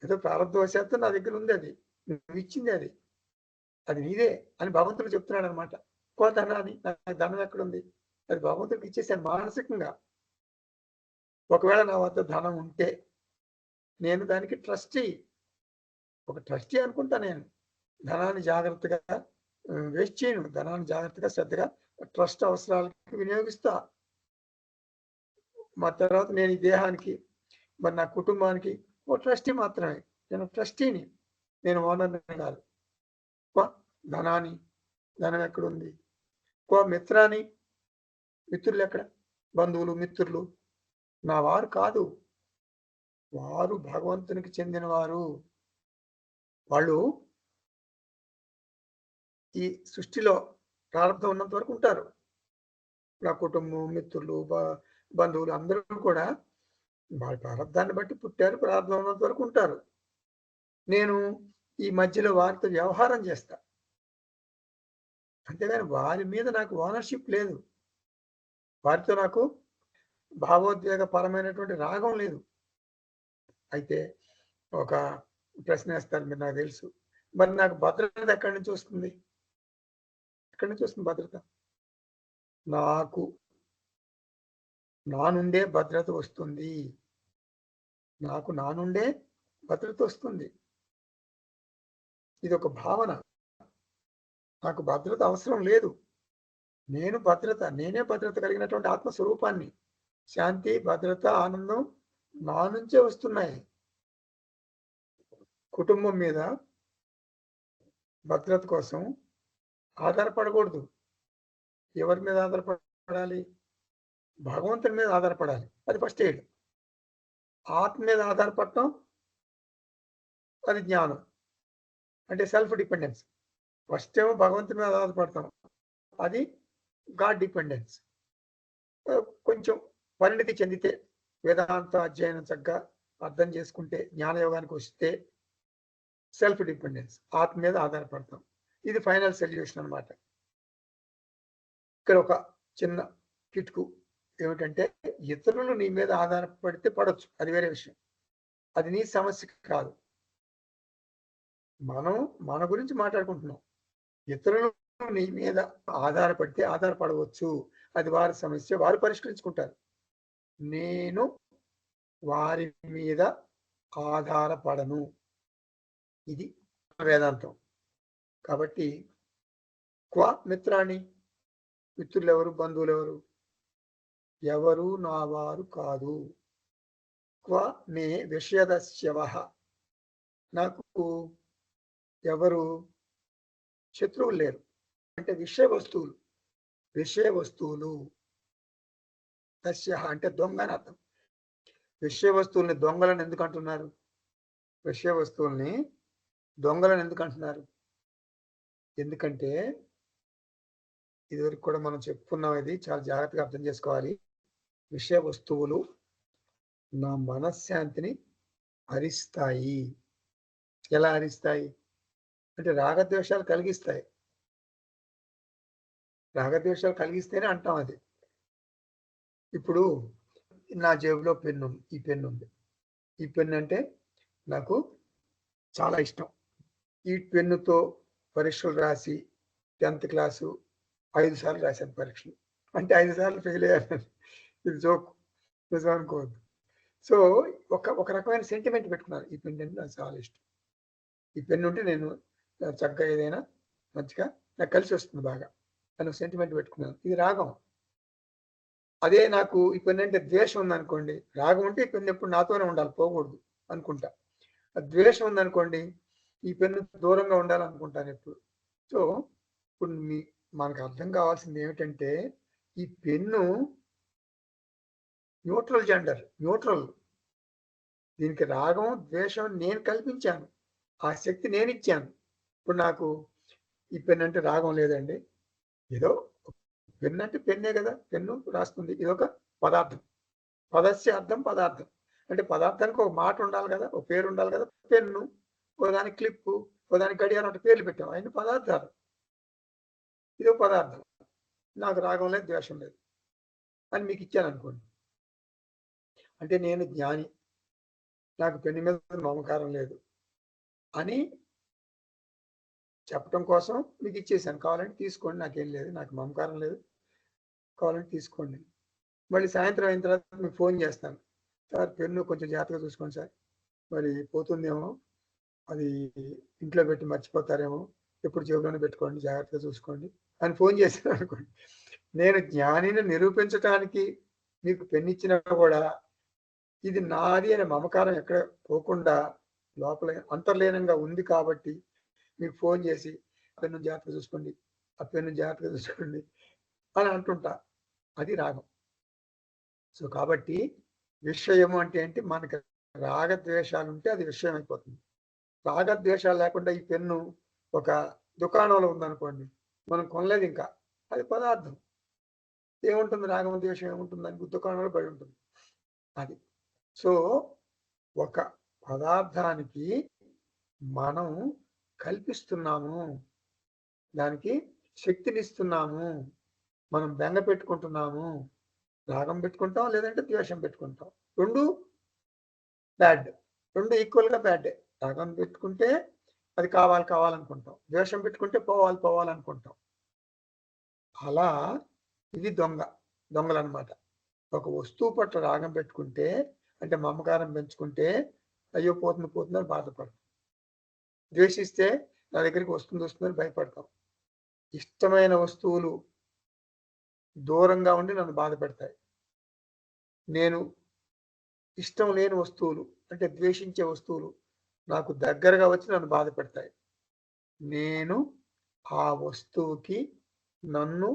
ఏదో ప్రారంభవశాత్తు నా దగ్గర ఉంది, అది నువ్వు ఇచ్చింది, అది అది నీదే అని భగవంతుడు చెప్తున్నాడు అనమాట. కో ధనాన్ని, నాకు ధనం ఎక్కడుంది? అది భగవంతుడికి ఇచ్చేసాను మానసికంగా. ఒకవేళ నా వద్ద ధనం ఉంటే నేను దానికి ట్రస్టీ, ఒక ట్రస్టీ అనుకుంటా. నేను ధనాన్ని జాగ్రత్తగా వేస్ట్ చేయను, ధనాన్ని జాగ్రత్తగా శ్రద్ధగా ట్రస్ట్ అవసరాలకి వినియోగిస్తా. మా తర్వాత నేను ఈ దేహానికి, మరి నా కుటుంబానికి ఓ ట్రస్టీ మాత్రమే. నేను ట్రస్టీని, నేను ఓనర్ని కాదు. ధనాన్ని, ధనం ఎక్కడుంది? మిత్రాన్ని, మిత్రులు ఎక్కడ? బంధువులు మిత్రులు నా వారు కాదు, వారు భగవంతునికి చెందిన వారు. వాళ్ళు ఈ సృష్టిలో ప్రారంభం ఉన్నంత వరకు ఉంటారు. నా కుటుంబం, మిత్రులు, బంధువులు అందరూ కూడా వాళ్ళ ప్రారంధాన్ని బట్టి పుట్టారు, ప్రారంభం ఉన్నంత వరకు ఉంటారు. నేను ఈ మధ్యలో వారితో వ్యవహారం చేస్తా, అంతేగాని వారి మీద నాకు ఓనర్షిప్ లేదు, వారితో నాకు భావోద్వేగ పరమైనటువంటి రాగం లేదు. అయితే ఒక ప్రశ్న వేస్తారు మీరు, నాకు తెలుసు, మరి నాకు భద్రత ఎక్కడి నుంచి వస్తుంది? ఎక్కడి నుంచి వస్తుంది భద్రత? నాకు నా నుండే భద్రత వస్తుంది, నాకు నా నుండే భద్రత వస్తుంది. ఇది ఒక భావన. నాకు భద్రత అవసరం లేదు, నేను భద్రత, నేనే భద్రత కలిగినటువంటి ఆత్మస్వరూపాన్ని. శాంతి, భద్రత, ఆనందం నా నుంచే వస్తున్నాయి. కుటుంబం మీద భద్రత కోసం ఆధారపడకూడదు. ఎవరి మీద ఆధారపడాలి? భగవంతుని మీద ఆధారపడాలి. అది ఫస్ట్ ఎయిడ్. ఆత్మ మీద ఆధారపడటం అది జ్ఞానం, అంటే సెల్ఫ్ డిపెండెన్స్. ఫస్ట్ ఏమో భగవంతుని మీద ఆధారపడతాం, అది గాడ్ డిపెండెన్స్. కొంచెం పరిణితి చెందితే, వేదాంత అధ్యయనం చక్కగా అర్థం చేసుకుంటే, జ్ఞానయోగానికి వస్తే సెల్ఫ్ డిపెండెన్స్, ఆత్మ మీద ఆధారపడతాం. ఇది ఫైనల్ సొల్యూషన్ అన్నమాట. ఇక్కడ ఒక చిన్న కిటుకు ఏమిటంటే, ఇతరులు నీ మీద ఆధారపడితే పడవచ్చు, అది వేరే విషయం. అది నీ సమస్య కాదు. మనం మన గురించి మాట్లాడుకుంటున్నాం. ఇతరులు నీ మీద ఆధారపడితే ఆధారపడవచ్చు, అది వారి సమస్య, వారు పరిష్కరించుకుంటారు. నేను వారి మీద ఆధారపడను, ఇది వేదాంతం. కాబట్టి క్వ మిత్రాణి, మిత్రులు ఎవరు, బంధువులు ఎవరు? ఎవరు నా వారు కాదు. క్వ మే విషయదస్యవః, నాకు ఎవరు శత్రువులు లేరు. అంటే విషయ వస్తువులు. తస్య అంటే దొంగ అని అర్థం. విషయ వస్తువుల్ని దొంగలను ఎందుకు అంటున్నారు? విషయ వస్తువుల్ని దొంగలను ఎందుకు అంటున్నారు? ఎందుకంటే ఇదివరకు కూడా మనం చెప్పుకున్నాం, ఇది చాలా జాగ్రత్తగా అర్థం చేసుకోవాలి. విషయ వస్తువులు నా మనశ్శాంతిని హరిస్తాయి. ఎలా హరిస్తాయి అంటే రాగద్వేషాలు కలిగిస్తాయి. రాగద్వేషాలు కలిగిస్తేనే అంటాం అది. ఇప్పుడు నా జేబులో పెన్ను, ఈ పెన్ను ఉంది. ఈ పెన్ను అంటే నాకు చాలా ఇష్టం. ఈ పెన్నుతో పరీక్షలు రాసి 10th క్లాసు 5 సార్లు రాశాను పరీక్షలు. అంటే 5 సార్లు ఫెయిల్ అయ్యాను. ఇది జోక్, నిజం అనుకోవద్దు. సో ఒక రకమైన సెంటిమెంట్ పెట్టుకున్నాను. ఈ పెన్ అంటే నాకు చాలా ఇష్టం. ఈ పెన్ను ఉంటే నేను చక్కగా ఏదైనా మంచిగా నాకు కలిసి వస్తుంది బాగా అని సెంటిమెంట్ పెట్టుకున్నాను. ఇది రాగం. అదే నాకు ఈ పెన్ను అంటే ద్వేషం ఉందనుకోండి, రాగం ఉంటే ఈ పెన్ను ఎప్పుడు నాతోనే ఉండాలి, పోకూడదు అనుకుంటా. ద్వేషం ఉందనుకోండి, ఈ పెన్ను దూరంగా ఉండాలనుకుంటాను ఎప్పుడు. సో ఇప్పుడు మనకు అర్థం కావాల్సింది ఏమిటంటే, ఈ పెన్ను న్యూట్రల్ జెండర్, న్యూట్రల్. దీనికి రాగం ద్వేషం నేను కల్పించాను, ఆ శక్తి నేను ఇచ్చాను. ఇప్పుడు నాకు ఈ పెన్ను అంటే రాగం లేదండి, ఏదో పెన్ను అంటే పెన్నే కదా, పెన్ను రాస్తుంది, ఇదొక పదార్థం. పదస్య అర్థం పదార్థం అంటే పదార్థానికి ఒక మాట ఉండాలి కదా, ఒక పేరు ఉండాలి కదా. పెన్ను, ఓదానికి క్లిప్పు, ఓదానికి గడియారం అంటే పేర్లు పెట్టాం, అవన్నీ పదార్థాలు. ఇదో పదార్థం. నాకు రాగం లేదు, ద్వేషం లేదు అని మీకు ఇచ్చాను అనుకోండి, అంటే నేను జ్ఞాని, నాకు పెన్ను మీద మమకారం లేదు అని చెప్పడం కోసం మీకు ఇచ్చేసాను. కావాలంటే తీసుకోండి, నాకేం లేదు, నాకు మమకారం లేదు, కావాలంటే తీసుకోండి. మళ్ళీ సాయంత్రం అయిన తర్వాత మీకు ఫోన్ చేస్తాను, సార్ పెన్ను కొంచెం జాగ్రత్తగా చూసుకోండి సార్, మరి పోతుందేమో, అది ఇంట్లో పెట్టి మర్చిపోతారేమో, ఎప్పుడు జేబులోనే పెట్టుకోండి, జాగ్రత్తగా చూసుకోండి అని ఫోన్ చేశాను అనుకోండి. నేను జ్ఞానిని నిరూపించడానికి మీకు పెన్ను ఇచ్చినా కూడా ఇది నాది అనే మమకారం ఎక్కడ పోకుండా లోపల అంతర్లీనంగా ఉంది కాబట్టి మీకు ఫోన్ చేసి పెన్ను జాగ్రత్తగా చూసుకోండి, ఆ పెన్ను జాగ్రత్తగా చూసుకోండి అని అంటుంటా. అది రాగం. సో కాబట్టి విషయము అంటే ఏంటి, మనకి రాగద్వేషాలు ఉంటే అది విషయం అయిపోతుంది. రాగద్వేషాలు లేకుండా ఈ పెన్ను ఒక దుకాణంలో ఉందనుకోండి, మనం కొనలేదు ఇంకా, అది పదార్థం. ఏముంటుంది, రాగం ద్వేషం ఏముంటుంది, దానికి దుకాణంలో పడి ఉంటుంది అది. సో ఒక పదార్థానికి మనం కల్పిస్తున్నాము, దానికి శక్తినిస్తున్నాము. మనం బెంగ పెట్టుకుంటున్నాము, రాగం పెట్టుకుంటాం, లేదంటే ద్వేషం పెట్టుకుంటాం. రెండు బ్యాడ్, రెండు ఈక్వల్గా బ్యాడే. రాగం పెట్టుకుంటే అది కావాలనుకుంటాం, ద్వేషం పెట్టుకుంటే పోవాలనుకుంటాం. అలా ఇది దొంగలు అనమాట. ఒక వస్తువు పట్ల రాగం పెట్టుకుంటే, అంటే మమకారం పెంచుకుంటే, అయ్యో పోతుందని బాధపడతాం. ద్వేషిస్తే నా దగ్గరికి వస్తుందని భయపడతాం. ఇష్టమైన వస్తువులు దూరంగా ఉండి నన్ను బాధ పెడతాయి. నేను ఇష్టం లేని వస్తువులు అంటే ద్వేషించే వస్తువులు నాకు దగ్గరగా వచ్చి నన్ను బాధ పెడతాయి. నేను ఆ వస్తువుకి నన్ను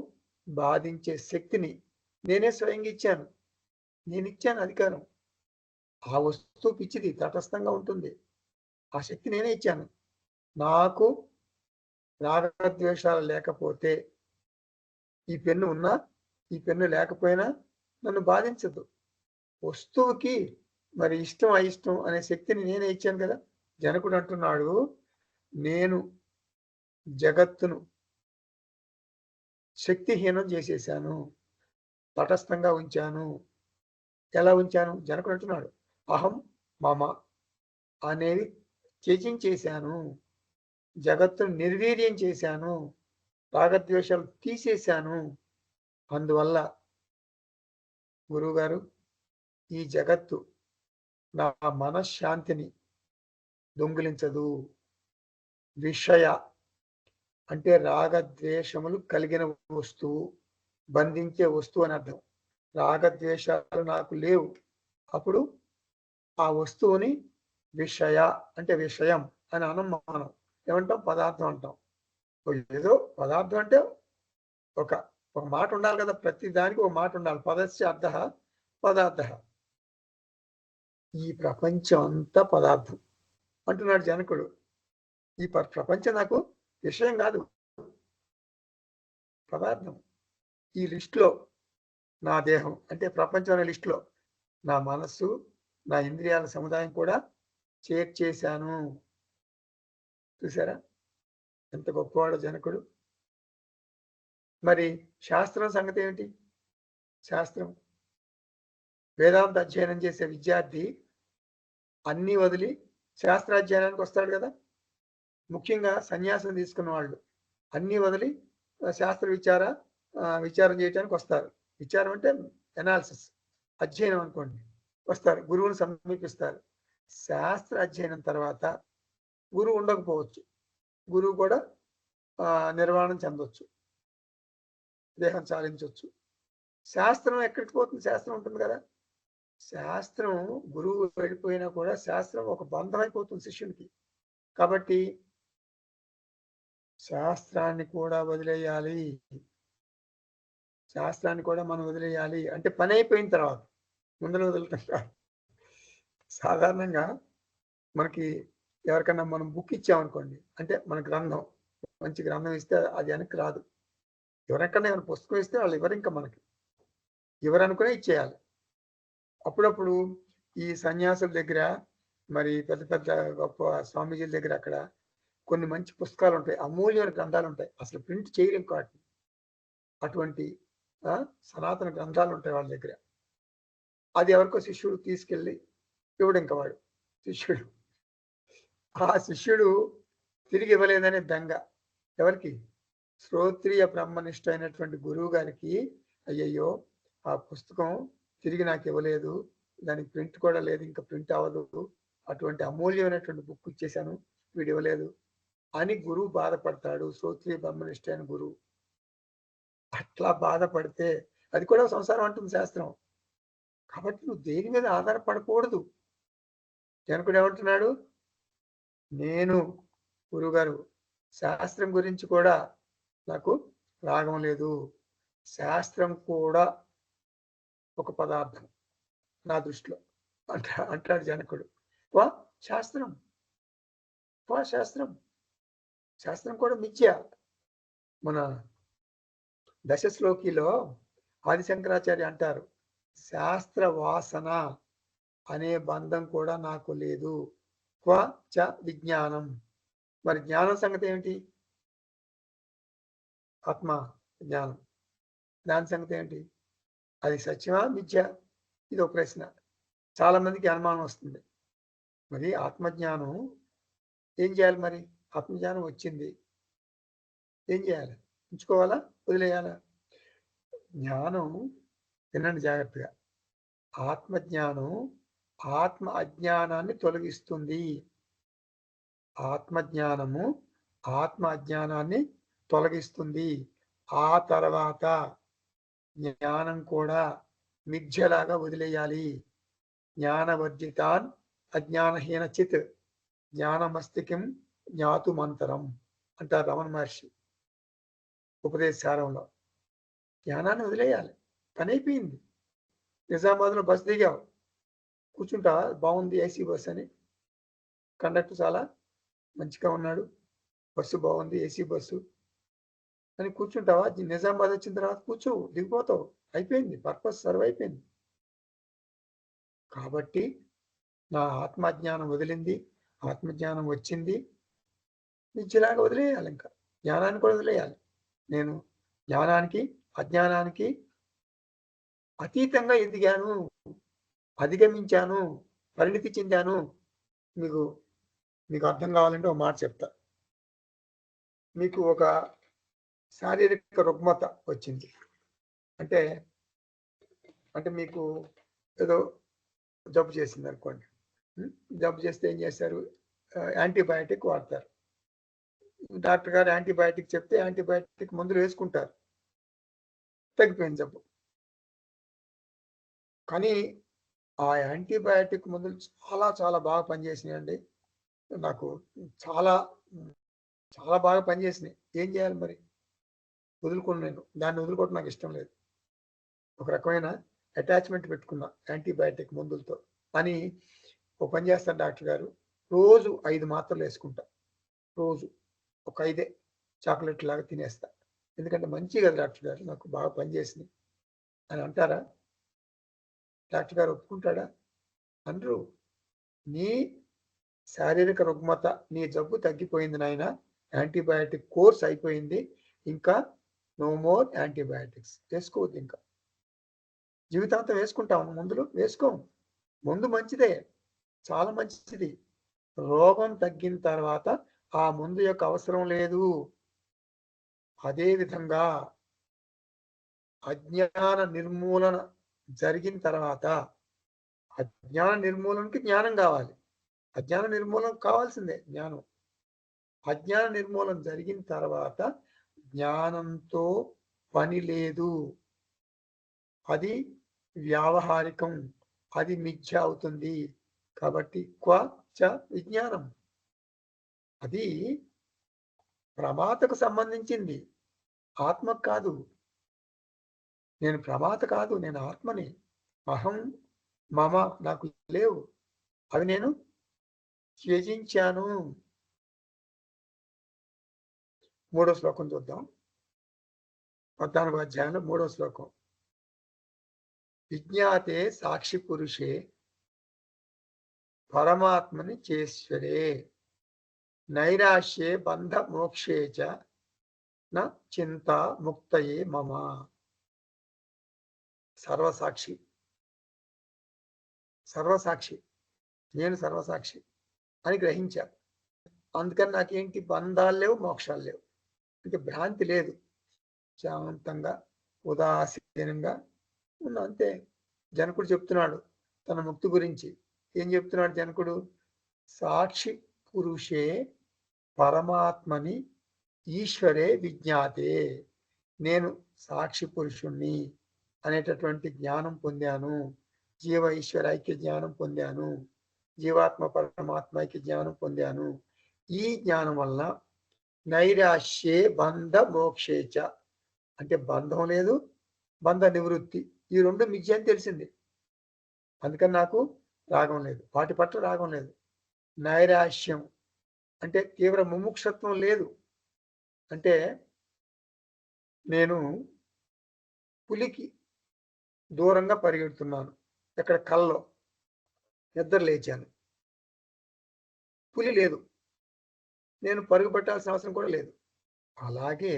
బాధించే శక్తిని నేనే స్వయంగా ఇచ్చాను. నేను ఇచ్చాను అధికారం. ఆ వస్తువు పిచ్చిది, తటస్థంగా ఉంటుంది, ఆ శక్తి నేనే ఇచ్చాను. నాకు రాగద్వేషాలు లేకపోతే ఈ పెన్ను ఉన్నా ఈ పెన్ను లేకపోయినా నన్ను బాధించదు. వస్తువుకి మరి ఇష్టం అయిష్టం అనే శక్తిని నేనే ఇచ్చాను కదా. జనకుడు అంటున్నాడు, నేను జగత్తును శక్తిహీనం చేసేసాను, తటస్థంగా ఉంచాను. ఎలా ఉంచాను? జనకుడు అంటున్నాడు, అహం మమ అనేది త్యజించేశాను, జగత్తును నిర్వీర్యం చేశాను, రాగద్వేషాలు తీసేశాను. అందువల్ల గురువుగారు ఈ జగత్తు నా మనశ్శాంతిని దొంగిలించదు. విషయ అంటే రాగద్వేషములు కలిగిన వస్తువు, బంధించే వస్తువు అని అర్థం. రాగద్వేషాలు నాకు లేవు. అప్పుడు ఆ వస్తువుని విషయ అంటే విషయం అని అనం మనం. ఏమంటాం? పదార్థం అంటాం. ఏదో పదార్థం అంటే ఒక ఒక మాట ఉండాలి కదా. ప్రతి దానికి ఒక మాట ఉండాలి. పదస్య అర్థ పదార్థ. ఈ ప్రపంచం అంతా పదార్థం అంటున్నాడు జనకుడు. ఈ ప్రపంచం నాకు విషయం కాదు, పదార్థం. ఈ లిస్టులో నా దేహం అంటే ప్రపంచం అనే లిస్టులో నా మనస్సు, నా ఇంద్రియాల సముదాయం కూడా చేర్చేశాను. చూసారా ఎంత గొప్పవాడో జనకుడు. మరి శాస్త్రం సంగతి ఏమిటి? శాస్త్రం వేదాంత అధ్యయనం చేసే విద్యార్థి అన్నీ వదిలి శాస్త్రాధ్యయనానికి వస్తాడు కదా. ముఖ్యంగా సన్యాసం తీసుకున్న వాళ్ళు అన్నీ వదిలి శాస్త్ర విచారం చేయడానికి వస్తారు. విచారం అంటే ఎనాలిసిస్, అధ్యయనం అనుకోండి. వస్తారు, గురువుని సమీపిస్తారు. శాస్త్ర అధ్యయనం తర్వాత గురువు ఉండకపోవచ్చు, గురువు కూడా నిర్వాణం చెందొచ్చు, దేహం చాలించవచ్చు. శాస్త్రం ఎక్కడికి పోతుంది? శాస్త్రం ఉంటుంది కదా. శాస్త్రం గురువు వెళ్ళిపోయినా కూడా శాస్త్రం ఒక బంధం అయిపోతుంది శిష్యునికి. కాబట్టి శాస్త్రాన్ని కూడా వదిలేయాలి. శాస్త్రాన్ని కూడా మనం వదిలేయాలి అంటే పని అయిపోయిన తర్వాత, ముందర వదలటం కాదు. సాధారణంగా మనకి ఎవరికన్నా మనం బుక్ ఇచ్చామనుకోండి, అంటే మన గ్రంథం, మంచి గ్రంథం ఇస్తే అది వెనక్కి రాదు. ఎవరెక్కడైనా ఏమైనా పుస్తకం ఇస్తే వాళ్ళు ఎవరు, ఇంకా మనకి ఎవరనుకునే ఇచ్చేయాలి. అప్పుడప్పుడు ఈ సన్యాసుల దగ్గర, మరి పెద్ద పెద్ద గొప్ప స్వామీజీల దగ్గర అక్కడ కొన్ని మంచి పుస్తకాలు ఉంటాయి, అమూల్యమైన గ్రంథాలు ఉంటాయి, అసలు ప్రింట్ చేయలేం కాటి. అటువంటి సనాతన గ్రంథాలు ఉంటాయి వాళ్ళ దగ్గర. అది ఎవరికో శిష్యుడు తీసుకెళ్ళి ఇవ్వడు, ఇంకా వాడు శిష్యుడు. ఆ శిష్యుడు తిరిగి ఇవ్వలేదనే బెంగ ఎవరికి? శ్రోత్రియ బ్రహ్మనిష్ట అయినటువంటి గురువు గారికి. అయ్యయ్యో, ఆ పుస్తకం తిరిగి నాకు ఇవ్వలేదు, దానికి ప్రింట్ కూడా లేదు, ఇంకా ప్రింట్ అవ్వదు, అటువంటి అమూల్యమైనటువంటి బుక్ ఇచ్చేశాను, వీడు ఇవ్వలేదు అని గురువు బాధపడతాడు. శ్రోత్రియ బ్రహ్మనిష్ట అయిన గురువు అట్లా బాధపడితే అది కూడా సంసారం అంటుంది శాస్త్రం. కాబట్టి నువ్వు దేని మీద ఆధారపడకూడదు. జనకుడు ఏమంటున్నాడు? నేను గురువుగారు శాస్త్రం గురించి కూడా నాకు రాగం లేదు, శాస్త్రం కూడా ఒక పదార్థం నా దృష్టిలో అంటాడు జనకుడు. వా శాస్త్రం, వా శాస్త్రం, శాస్త్రం కూడా మిథ్య. మన దశశ్లోకిలో ఆదిశంకరాచార్య అంటారు, శాస్త్ర వాసన అనే బంధం కూడా నాకు లేదు. క్వ చ విజ్ఞానం. మరి జ్ఞానం సంగతి ఏమిటి? ఆత్మ జ్ఞానం, దాని సంగతి ఏంటి? అది సత్యమా మిథ్య? ఇది ఒక ప్రశ్న. చాలా మందికి అనుమానం వస్తుంది. మరి ఆత్మజ్ఞానం ఏం చేయాలి? మరి ఆత్మజ్ఞానం వచ్చింది, ఏం చేయాలి? ఉంచుకోవాలా, వదిలేయాలా? జ్ఞానం వినండి జాగ్రత్తగా. ఆత్మజ్ఞానం ఆత్మ అజ్ఞానాన్ని తొలగిస్తుంది. ఆత్మజ్ఞానము ఆత్మ అజ్ఞానాన్ని తొలగిస్తుంది. ఆ తర్వాత జ్ఞానం కూడా మిథ్యలాగా వదిలేయాలి. జ్ఞానవర్జితాన్ అజ్ఞానహీన చిత్ జ్ఞానమస్తికిం జ్ఞాతుమంతరం అంటారు రమణ మహర్షి ఉపదేశసారంలో. జ్ఞానాన్ని వదిలేయాలి, పని అయిపోయింది. నిజామాబాద్లో బస్సు దిగావు, కూర్చుంటా, బాగుంది ఏసీ బస్సు అని, కండక్టర్ చాలా మంచిగా ఉన్నాడు, బస్సు బాగుంది, ఏసీ బస్సు, అని కూర్చుంటావా? నిజామాబాద్ వచ్చిన తర్వాత కూర్చో, దిగిపోతావు, అయిపోయింది, పర్పస్ సర్వ్ అయిపోయింది. కాబట్టి నా ఆత్మజ్ఞానం వదిలింది, ఆత్మజ్ఞానం వచ్చింది, నిత్యలాగా వదిలేయాలి. ఇంకా జ్ఞానాన్ని కూడా వదిలేయాలి. నేను జ్ఞానానికి అజ్ఞానానికి అతీతంగా ఎదిగాను, అధిగమించాను, పరిణితి చెందాను. మీకు మీకు అర్థం కావాలంటే ఒక మాట చెప్తా. మీకు ఒక శారీరక రుగ్మత వచ్చింది అంటే అంటే మీకు ఏదో జబ్బు చేసింది అనుకోండి. జబ్బు చేస్తే ఏం చేస్తారు? యాంటీబయాటిక్ వాడతారు. డాక్టర్ గారు యాంటీబయాటిక్ చెప్తే యాంటీబయాటిక్ మందులు వేసుకుంటారు, తగ్గిపోయింది జబ్బు. కానీ ఆ యాంటీబయాటిక్ మందులు చాలా చాలా బాగా పనిచేసినాయండి. నాకు చాలా చాలా బాగా పనిచేసినాయి. ఏం చేయాలి మరి? వదులుకోను, నేను దాన్ని వదులుకోవడం నాకు ఇష్టం లేదు. ఒక రకమైన అటాచ్మెంట్ పెట్టుకున్నా యాంటీబయాటిక్ మందులతో. అని ఒక పని చేస్తాను డాక్టర్ గారు, రోజు 5 మాత్రలు వేసుకుంటా. రోజు ఒక 5 చాక్లెట్ లాగా తినేస్తా. ఎందుకంటే మంచి కదా డాక్టర్ గారు, నాకు బాగా పనిచేసింది అని అంటారా? డాక్టర్ గారు ఒప్పుకుంటాడా? అనరు. నీ శారీరక రుగ్మత, నీ జబ్బు తగ్గిపోయింది నాయన, యాంటీబయాటిక్ కోర్స్ అయిపోయింది, ఇంకా నో మోర్ యాంటీబయాటిక్స్ వేసుకోవద్దు. ఇంకా జీవితాంతం వేసుకుంటాము మందులు? వేసుకోం. మందు మంచిదే, చాలా మంచిది. రోగం తగ్గిన తర్వాత ఆ మందు యొక్క అవసరం లేదు. అదే విధంగా అజ్ఞాన నిర్మూలన జరిగిన తర్వాత, అజ్ఞాన నిర్మూలనకి జ్ఞానం కావాలి. అజ్ఞాన నిర్మూలన కావాల్సిందే జ్ఞానం. అజ్ఞాన నిర్మూలన జరిగిన తర్వాత జ్ఞానంతో పని లేదు. అది వ్యావహారికం, అది మిథ్య అవుతుంది. కాబట్టి విజ్ఞానం అది ప్రమాతకు సంబంధించింది, ఆత్మకు కాదు. నేను ప్రమాత కాదు, నేను ఆత్మని. అహం మమ నాకు లేవు, అవి నేను త్యజించాను. 3వ శ్లోకం చూద్దాం. 14వ అధ్యాయంలో 3వ శ్లోకం. విజ్ఞాతే సాక్షి పురుషే పరమాత్మని చేశ్వరే నైరాశ్యే బంధ మోక్షే చ న చింత ముక్తయే మమ. సర్వసాక్షి, సర్వసాక్షి, నేను సర్వసాక్షి అని గ్రహించా. అందుకని నాకేంటి బంధాలు లేవు, మోక్షాలు లేవు. అంటే భ్రాంతి లేదు, శాంతంగా ఉదాసీనంగా ఉన్నా అంతే. జనకుడు చెప్తున్నాడు తన ముక్తి గురించి. ఏం చెప్తున్నాడు జనకుడు? సాక్షి పురుషే పరమాత్మని ఈశ్వరే విజ్ఞాతే. నేను సాక్షి పురుషుణ్ణి అనేటటువంటి జ్ఞానం పొందాను, జీవ ఈశ్వర ఐక్య జ్ఞానం పొందాను, జీవాత్మ పరమాత్మ ఐక్య జ్ఞానం పొందాను. ఈ జ్ఞానం వల్ల నైరాశ్యే బంధ మోక్షేచ, అంటే బంధం లేదు, బంధ నివృత్తి, ఈ రెండు మిథ్య అని తెలిసింది. అందుకని నాకు రాగం లేదు, వాటి పట్ల రాగం లేదు. నైరాశ్యం అంటే తీవ్ర ముముక్షత్వం లేదు. అంటే నేను పులికి దూరంగా పరిగెడుతున్నాను, ఎక్కడ కల్లో నిద్ర లేచాను, పులి లేదు, నేను పరుగు పెట్టాల్సిన అవసరం కూడా లేదు. అలాగే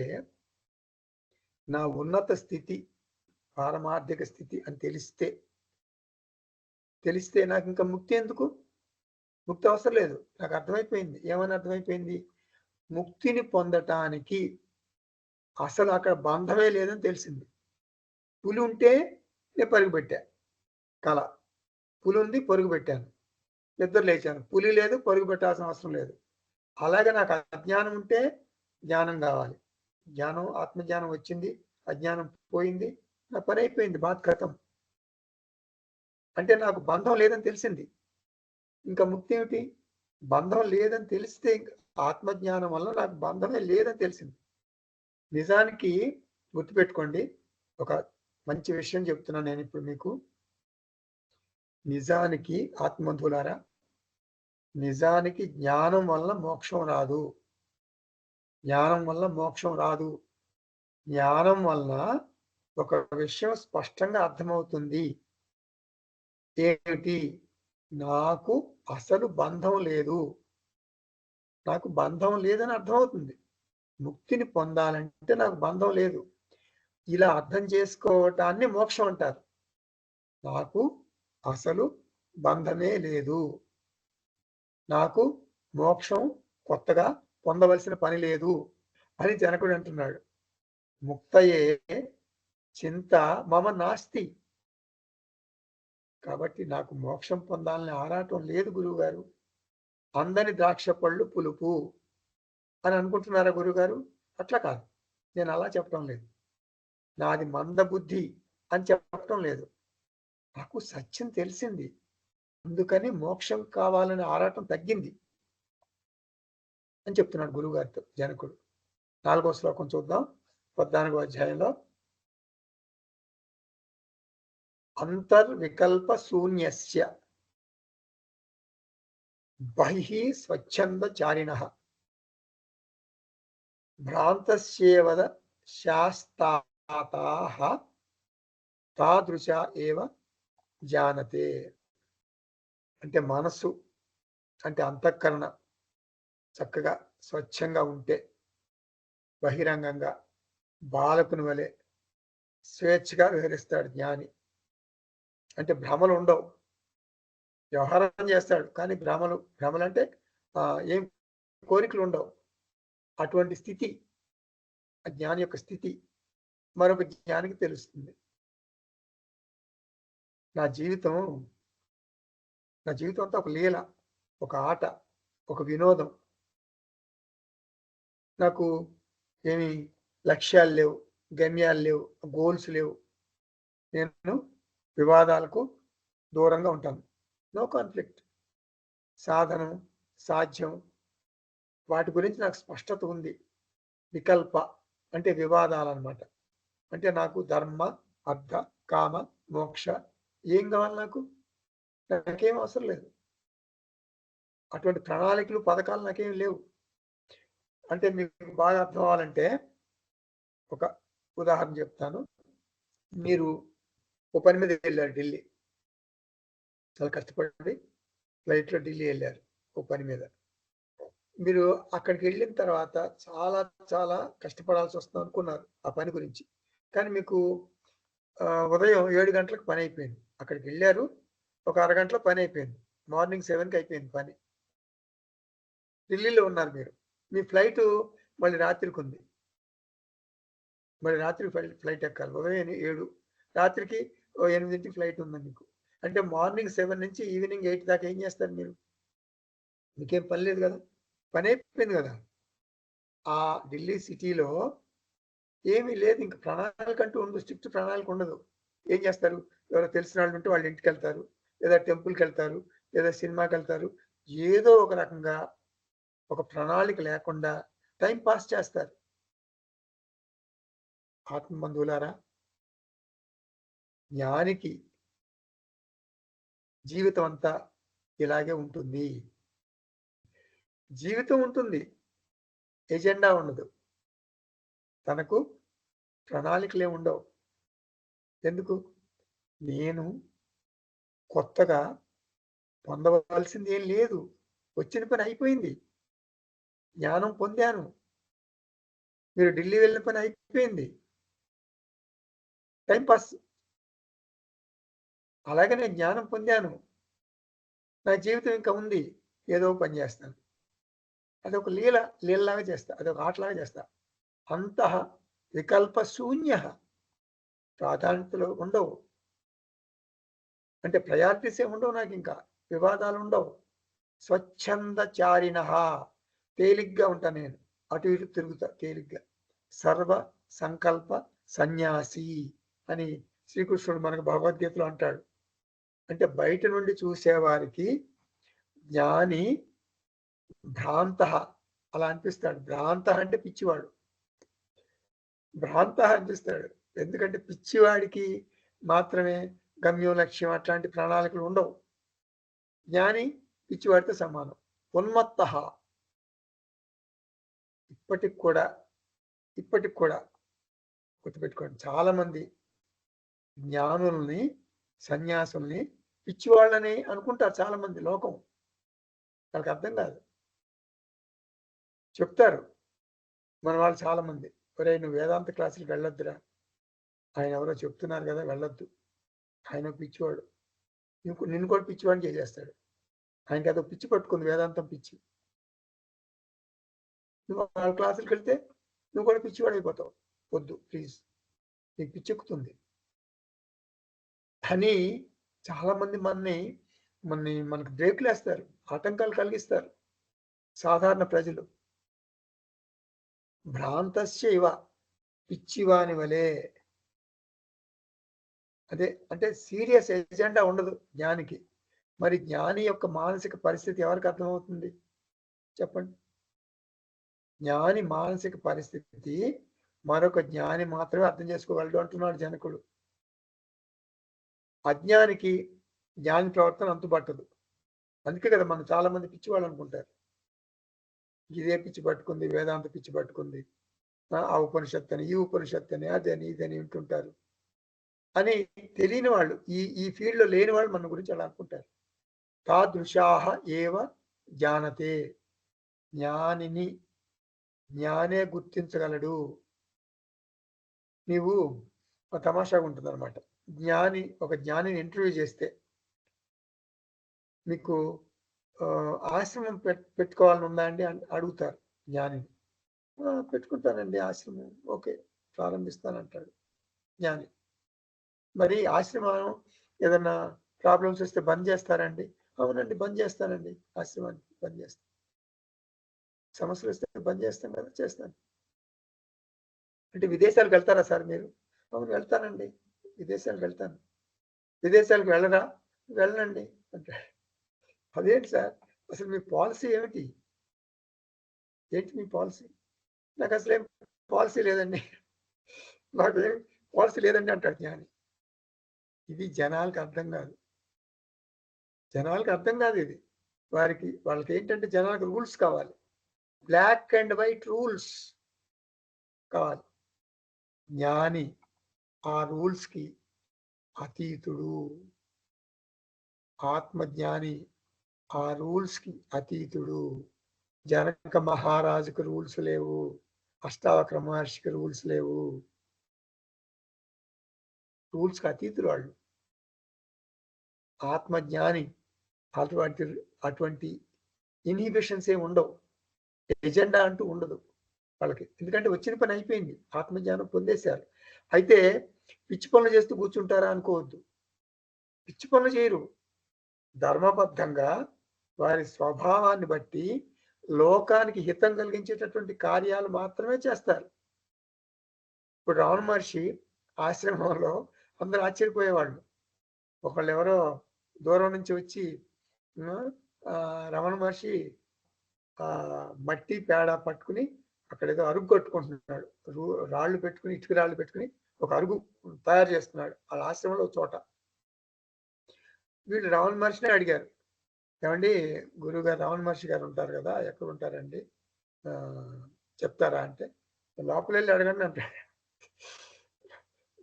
నా ఉన్నత స్థితి పారమార్థిక స్థితి అని తెలిస్తే నాకు ఇంకా ముక్తి ఎందుకు? ముక్తి అవసరం లేదు. నాకు అర్థమైపోయింది. ఏమని అర్థమైపోయింది? ముక్తిని పొందటానికి అసలు అక్కడ బంధమే లేదని తెలిసింది. పులి ఉంటే నేను పరుగు పెట్టా, కళ. పులి ఉంది, పరుగు పెట్టాను, నిద్ర లేచాను. పులి లేదు, పరుగు పెట్టాల్సిన అవసరం లేదు. అలాగే నాకు అజ్ఞానం ఉంటే జ్ఞానం కావాలి. జ్ఞానం, ఆత్మజ్ఞానం వచ్చింది, అజ్ఞానం పోయింది, నా పని అయిపోయింది, బాధ కథం. అంటే నాకు బంధం లేదని తెలిసింది. ఇంకా ముక్తి ఏమిటి? బంధం లేదని తెలిస్తే ఆత్మజ్ఞానం వల్ల నాకు బంధమే లేదని తెలిసింది. నిజానికి గుర్తుపెట్టుకోండి, ఒక మంచి విషయం చెప్తున్నాను నేను ఇప్పుడు మీకు. నిజానికి ఆత్మబంధువులారా, నిజానికి జ్ఞానం వల్ల మోక్షం రాదు. జ్ఞానం వల్ల మోక్షం రాదు. జ్ఞానం వలన ఒక విషయం స్పష్టంగా అర్థమవుతుంది. ఏమిటి? నాకు అసలు బంధం లేదు. నాకు బంధం లేదని అర్థమవుతుంది. ముక్తిని పొందాలంటే నాకు బంధం లేదు. ఇలా అర్థం చేసుకోవటాన్ని మోక్షం అంటారు. నాకు అసలు బంధమే లేదు. నాకు మోక్షం కొత్తగా పొందవలసిన పని లేదు అని జనకుడు అంటున్నాడు. ముక్తయే చింత మమ నాస్తి. కాబట్టి నాకు మోక్షం పొందాలని ఆరాటం లేదు గురువుగారు. అందని ద్రాక్ష పళ్ళు పులుపు అని అనుకుంటున్నారా గురువుగారు? అట్లా కాదు. నేను అలా చెప్పడం లేదు. నాది మందబుద్ధి అని చెప్పడం లేదు. నాకు సత్యం తెలిసింది. అందుకని మోక్షం కావాలనే ఆరాటం తగ్గింది అని చెప్తున్నాడు గురువుగారితో జనకుడు. 4వ శ్లోకం చూద్దాం. 14వ అధ్యాయంలో అంతర్వికల్ప శూన్యస్య బహిః స్వచ్ఛందచారిణః భ్రాంతస్యేవద శాస్తాతాః తాదృశ ఏవ జానతే. అంటే మనసు అంటే అంతఃకరణ చక్కగా స్వచ్ఛంగా ఉంటే బహిరంగంగా బాలకుని వలె స్వేచ్ఛగా విహరిస్తాడు జ్ఞాని. అంటే భ్రమలు ఉండవు. వ్యవహారం చేస్తాడు కానీ భ్రమలంటే ఏం కోరికలు ఉండవు. అటువంటి స్థితి ఆ జ్ఞాని యొక్క స్థితి మరొక జ్ఞానికి తెలుస్తుంది. నా జీవితం అంతా ఒక లీల, ఒక ఆట, ఒక వినోదం. నాకు ఏమి లక్ష్యాలు లేవు, గమ్యాలు లేవు, గోల్స్ లేవు. నేను వివాదాలకు దూరంగా ఉంటాను. No conflict. సాధనం, సాధ్యం వాటి గురించి నాకు స్పష్టత ఉంది. వికల్ప అంటే వివాదాలు అన్నమాట. అంటే నాకు ధర్మ, అర్థ, కామ, మోక్ష ఏం కావాలి? నాకేం అవసరం లేదు. అటువంటి ప్రణాళికలు, పథకాలు నాకేం లేవు. అంటే మీకు బాగా అర్థం అవ్వాలంటే ఒక ఉదాహరణ చెప్తాను. మీరు ఓ పని మీద వెళ్ళారు ఢిల్లీ. చాలా కష్టపడి ఫ్లైట్లో ఢిల్లీ వెళ్ళారు ఓ పని మీద. మీరు అక్కడికి వెళ్ళిన తర్వాత చాలా చాలా కష్టపడాల్సి వస్తుంది అనుకున్నారు ఆ పని గురించి. కానీ మీకు ఉదయం 7 గంటలకు పని అయిపోయింది. అక్కడికి వెళ్ళారు, ఒక అరగంటలో పని అయిపోయింది. మార్నింగ్ 7కి అయిపోయింది పని. ఢిల్లీలో ఉన్నారు మీరు. మీ ఫ్లైటు మళ్ళీ రాత్రికి ఉంది. మళ్ళీ రాత్రి ఫ్లైట్ ఎక్కాలి. ఉదయం 7, రాత్రికి 8కి ఫ్లైట్ ఉంది మీకు. అంటే మార్నింగ్ 7 నుంచి ఈవినింగ్ 8 దాకా ఏం చేస్తారు మీరు? మీకేం పని లేదు కదా, పని అయిపోయింది కదా. ఆ ఢిల్లీ సిటీలో ఏమీ లేదు, ఇంక ప్రణాళిక అంటూ ఉండదు. స్ట్రిక్ట్ ప్రణాళిక ఉండదు. ఏం చేస్తారు? ఎవరో తెలిసిన వాళ్ళు ఉంటే వాళ్ళ ఇంటికి వెళ్తారు, లేదా టెంపుల్కి వెళ్తారు, లేదా సినిమాకి వెళ్తారు. ఏదో ఒక రకంగా ఒక ప్రణాళిక లేకుండా టైం పాస్ చేస్తారు. ఆత్మబంధువులారా, జ్ఞానికి జీవితం అంతా ఇలాగే ఉంటుంది. జీవితం ఉంటుంది, ఎజెండా ఉండదు. తనకు ప్రణాళికలే ఉండవు. ఎందుకు? నేను కొత్తగా పొందవలసింది ఏం లేదు. వచ్చిన పని అయిపోయింది. జ్ఞానం పొందాను. మీరు ఢిల్లీ వెళ్ళిన పని అయిపోయింది. Time pass. అలాగే నేను జ్ఞానం పొందాను. నా జీవితం ఇంకా ఉంది. ఏదో పని చేస్తాను. అదొక లీలలాగా చేస్తా. అదొక ఆటలాగా చేస్తా. అంతః వికల్ప శూన్య. ప్రాధాన్యతలు ఉండవు. అంటే ప్రయారిటీసే ఉండవు. నాకు ఇంకా వివాదాలు ఉండవు. స్వచ్ఛందచారిణ. తేలిగ్గా ఉంటాను నేను. అటు ఇటు తిరుగుతా తేలిగ్గా. సర్వ సంకల్ప సన్యాసి అని శ్రీకృష్ణుడు మనకు భగవద్గీతలో అంటాడు. అంటే బయట నుండి చూసేవారికి జ్ఞాని భ్రాంత అలా అనిపిస్తాడు. భ్రాంత అంటే పిచ్చివాడు. భ్రాంత అనిపిస్తాడు. ఎందుకంటే పిచ్చివాడికి మాత్రమే గమ్యం, లక్ష్యం అట్లాంటి ప్రణాళికలు ఉండవు. జ్ఞాని పిచ్చివాడితో సమానం. ఉన్మత్త. ఇప్పటికి కూడా గుర్తుపెట్టుకోండి. చాలామంది జ్ఞానుల్ని, సన్యాసుల్ని పిచ్చివాళ్ళని అనుకుంటారు చాలామంది లోకం. వాళ్ళకి అర్థం కాదు. చెప్తారు మన వాళ్ళు చాలామంది. ఒరేయ్! నువ్వు వేదాంత క్లాసులకి వెళ్ళొద్దురా. ఆయన ఎవరో చెప్తున్నారు కదా! వెళ్ళొద్దు. ఆయన పిచ్చివాడు. నిన్ను కూడా పిచ్చివాడిని చేసేస్తాడు. ఆయనకేదో పిచ్చి పట్టుకుంది, వేదాంతం పిచ్చి. నువ్వు వాళ్ళ క్లాసులకెళ్తే నువ్వు కూడా పిచ్చివాడైపోతావు. వద్దు ప్లీజ్. నీకు పిచ్చెక్కుతుంది అని చాలామంది మనకు బ్రేకులేస్తారు. ఆటంకాలు కలిగిస్తారు సాధారణ ప్రజలు. భ్రాంతస్య ఇవ, పిచ్చివాని వలె. అదే అంటే సీరియస్ ఎజెండా ఉండదు జ్ఞానికి. మరి జ్ఞాని యొక్క మానసిక పరిస్థితి ఎవరికి అర్థమవుతుంది చెప్పండి? జ్ఞాని మానసిక పరిస్థితి మరొక జ్ఞాని మాత్రమే అర్థం చేసుకోగలడు అంటున్నాడు జనకుడు. అజ్ఞానికి జ్ఞాని ప్రవర్తన అంతుబట్టదు. అందుకే కదా మనం చాలా మంది పిచ్చివాళ్ళు అనుకుంటారు. ఇదే పిచ్చి పట్టుకుంది, వేదాంత పిచ్చి పట్టుకుంది, ఆ ఉపనిషత్తు అని, ఈ ఉపనిషత్తు అని, అదని ఇదని వింటుంటారు అని తెలియని వాళ్ళు, ఈ ఫీల్డ్లో లేని వాళ్ళు మన గురించి అలా అనుకుంటారు. తాదృశాహ ఏవ జానతే. జ్ఞానిని జ్ఞానే గుర్తించగలడు. నీవు తమాషాగా ఉంటుంది అనమాట. ఒక జ్ఞానిని ఇంటర్వ్యూ చేస్తే మీకు ఆశ్రమం పెట్టుకోవాలని ఉందా అండి అని అడుగుతారు జ్ఞానిని. పెట్టుకుంటానండి ఆశ్రమం, ఓకే ప్రారంభిస్తానంటాడు జ్ఞాని. మరి ఆశ్రమం ఏదన్నా ప్రాబ్లమ్స్ వస్తే బంద్ చేస్తారండి? అవునండి బంద్ చేస్తానండి, ఆశ్రమాన్ని బంద్ చేస్తాను. సమస్యలు వస్తే బంద్ చేస్తాం కదా, చేస్తాను. అంటే విదేశాలకు వెళ్తారా సార్ మీరు? అవును వెళ్తానండి, విదేశాలకు వెళ్తాను. విదేశాలకు వెళ్ళరా? వెళ్ళనండి అంటాడు. అదేంటి సార్, అసలు మీ పాలసీ ఏమిటి? ఏంటి మీ పాలసీ? నాకు అసలు ఏం పాలసీ లేదండి, నాకేం పాలసీ లేదండి అంటాడు జ్ఞాని. ఇది జనాలకు అర్థం కాదు. జనాలకు అర్థం కాదు ఇది. వాళ్ళకి ఏంటంటే జనాలకు రూల్స్ కావాలి, బ్లాక్ అండ్ వైట్ రూల్స్ కావాలి. జ్ఞాని ఆ రూల్స్కి అతీతుడు. ఆత్మజ్ఞాని ఆ రూల్స్కి అతీతుడు. జనక మహారాజుకు రూల్స్ లేవు, అష్టావక్ర మహర్షికి రూల్స్ లేవు. రూల్స్కి అతీతులు వాళ్ళు. ఆత్మజ్ఞాని అటువంటి ఇన్హిబిషన్స్ ఏమి ఉండవు, ఎజెండా అంటూ ఉండదు వాళ్ళకి. ఎందుకంటే వచ్చిన పని అయిపోయింది, ఆత్మజ్ఞానం పొందేశారు. అయితే పిచ్చి పనులు చేస్తూ కూర్చుంటారా అనుకోవద్దు. పిచ్చి పనులు చేయరు. ధర్మబద్ధంగా వారి స్వభావాన్ని బట్టి లోకానికి హితం కలిగించేటటువంటి కార్యాలు మాత్రమే చేస్తారు. ఇప్పుడు రమణ మహర్షి ఆశ్రమంలో అందరూ ఆశ్చర్యపోయేవాళ్ళు. ఒకళ్ళు ఎవరో దూరం నుంచి వచ్చి రమణ మహర్షి మట్టి పేడ పట్టుకుని అక్కడ ఏదో అరుగు కట్టుకుంటున్నాడు. రాళ్ళు పెట్టుకుని, ఇటుక రాళ్ళు పెట్టుకుని ఒక అరుగు తయారు చేస్తున్నాడు వాళ్ళ ఆశ్రమంలో చోట. వీళ్ళు రమణ మహర్షిని అడిగారు, ఏమండి గురువు గారు, రమణ మహర్షి గారు ఉంటారు కదా, ఎక్కడ ఉంటారండి, చెప్తారా అంటే, లోపలికి వెళ్ళి అడగండి అంటాడు.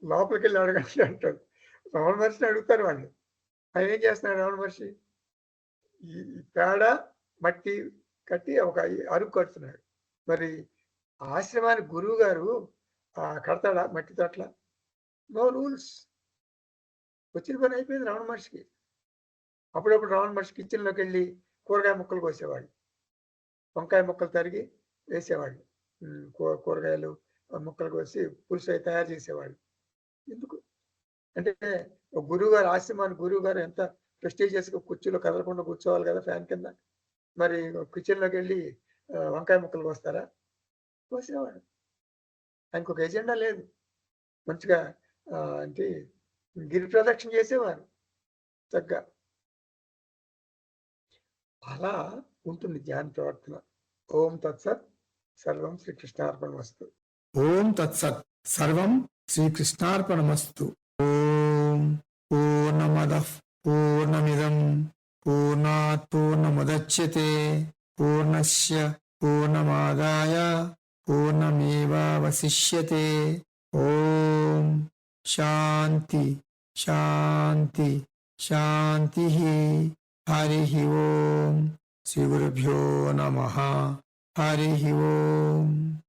లోపలికి వెళ్ళి అడగండి అంటాడు. రమణ మహర్షిని అడుగుతారు వాళ్ళు. ఆయన ఏం చేస్తున్నాడు రమణ మహర్షి? ఈ పేడ మట్టి కట్టి ఒక అరుగు కడుతున్నాడు. మరి ఆశ్రమానికి గురువు గారు కడతాడా మట్టితో అట్లా? No rules. వచ్చిన పని అయిపోయింది రమణ మహర్షికి. అప్పుడప్పుడు రమణ మహర్షి కిచెన్లోకి వెళ్ళి కూరగాయ ముక్కలు కోసేవాళ్ళు, వంకాయ ముక్కలు తరిగి వేసేవాళ్ళు, కూరగాయలు ముక్కలు కోసి పులుసు అయి తయారు చేసేవాళ్ళు. ఎందుకు అంటే గురువు గారు, ఆశ్రమానికి గురువు గారు ఎంత ప్రెస్టీజియస్గా కుర్చీలో కదలకుండా కూర్చోవాలి కదా ఫ్యాన్ కింద. మరి కిచెన్లోకి వెళ్ళి వంకాయ ముక్కలు కోస్తారా? కోసేవాడు. ఆయనకు ఒక ఎజెండా లేదు. మంచిగా అంటే గిరి ప్రదక్షిణ చేసేవారు చక్కగా. అలా ఉంటుంది ధ్యాన ప్రవర్తన. ఓం తత్సత్. సర్వం శ్రీకృష్ణార్పణమస్తు. ఓం తత్సత్. సర్వం శ్రీకృష్ణార్పణమస్తు. ఓం పూర్ణమదః పూర్ణమిదం పూర్ణాత్ పూర్ణముదచ్యతే పూర్ణస్య పూర్ణమాదాయ పూర్ణమేవావశిష్యతే. ఓం శాంతి శాంతి శాంతి. హరి ఓం. శ్రీ గురుభ్యో నమః. హరి ఓం.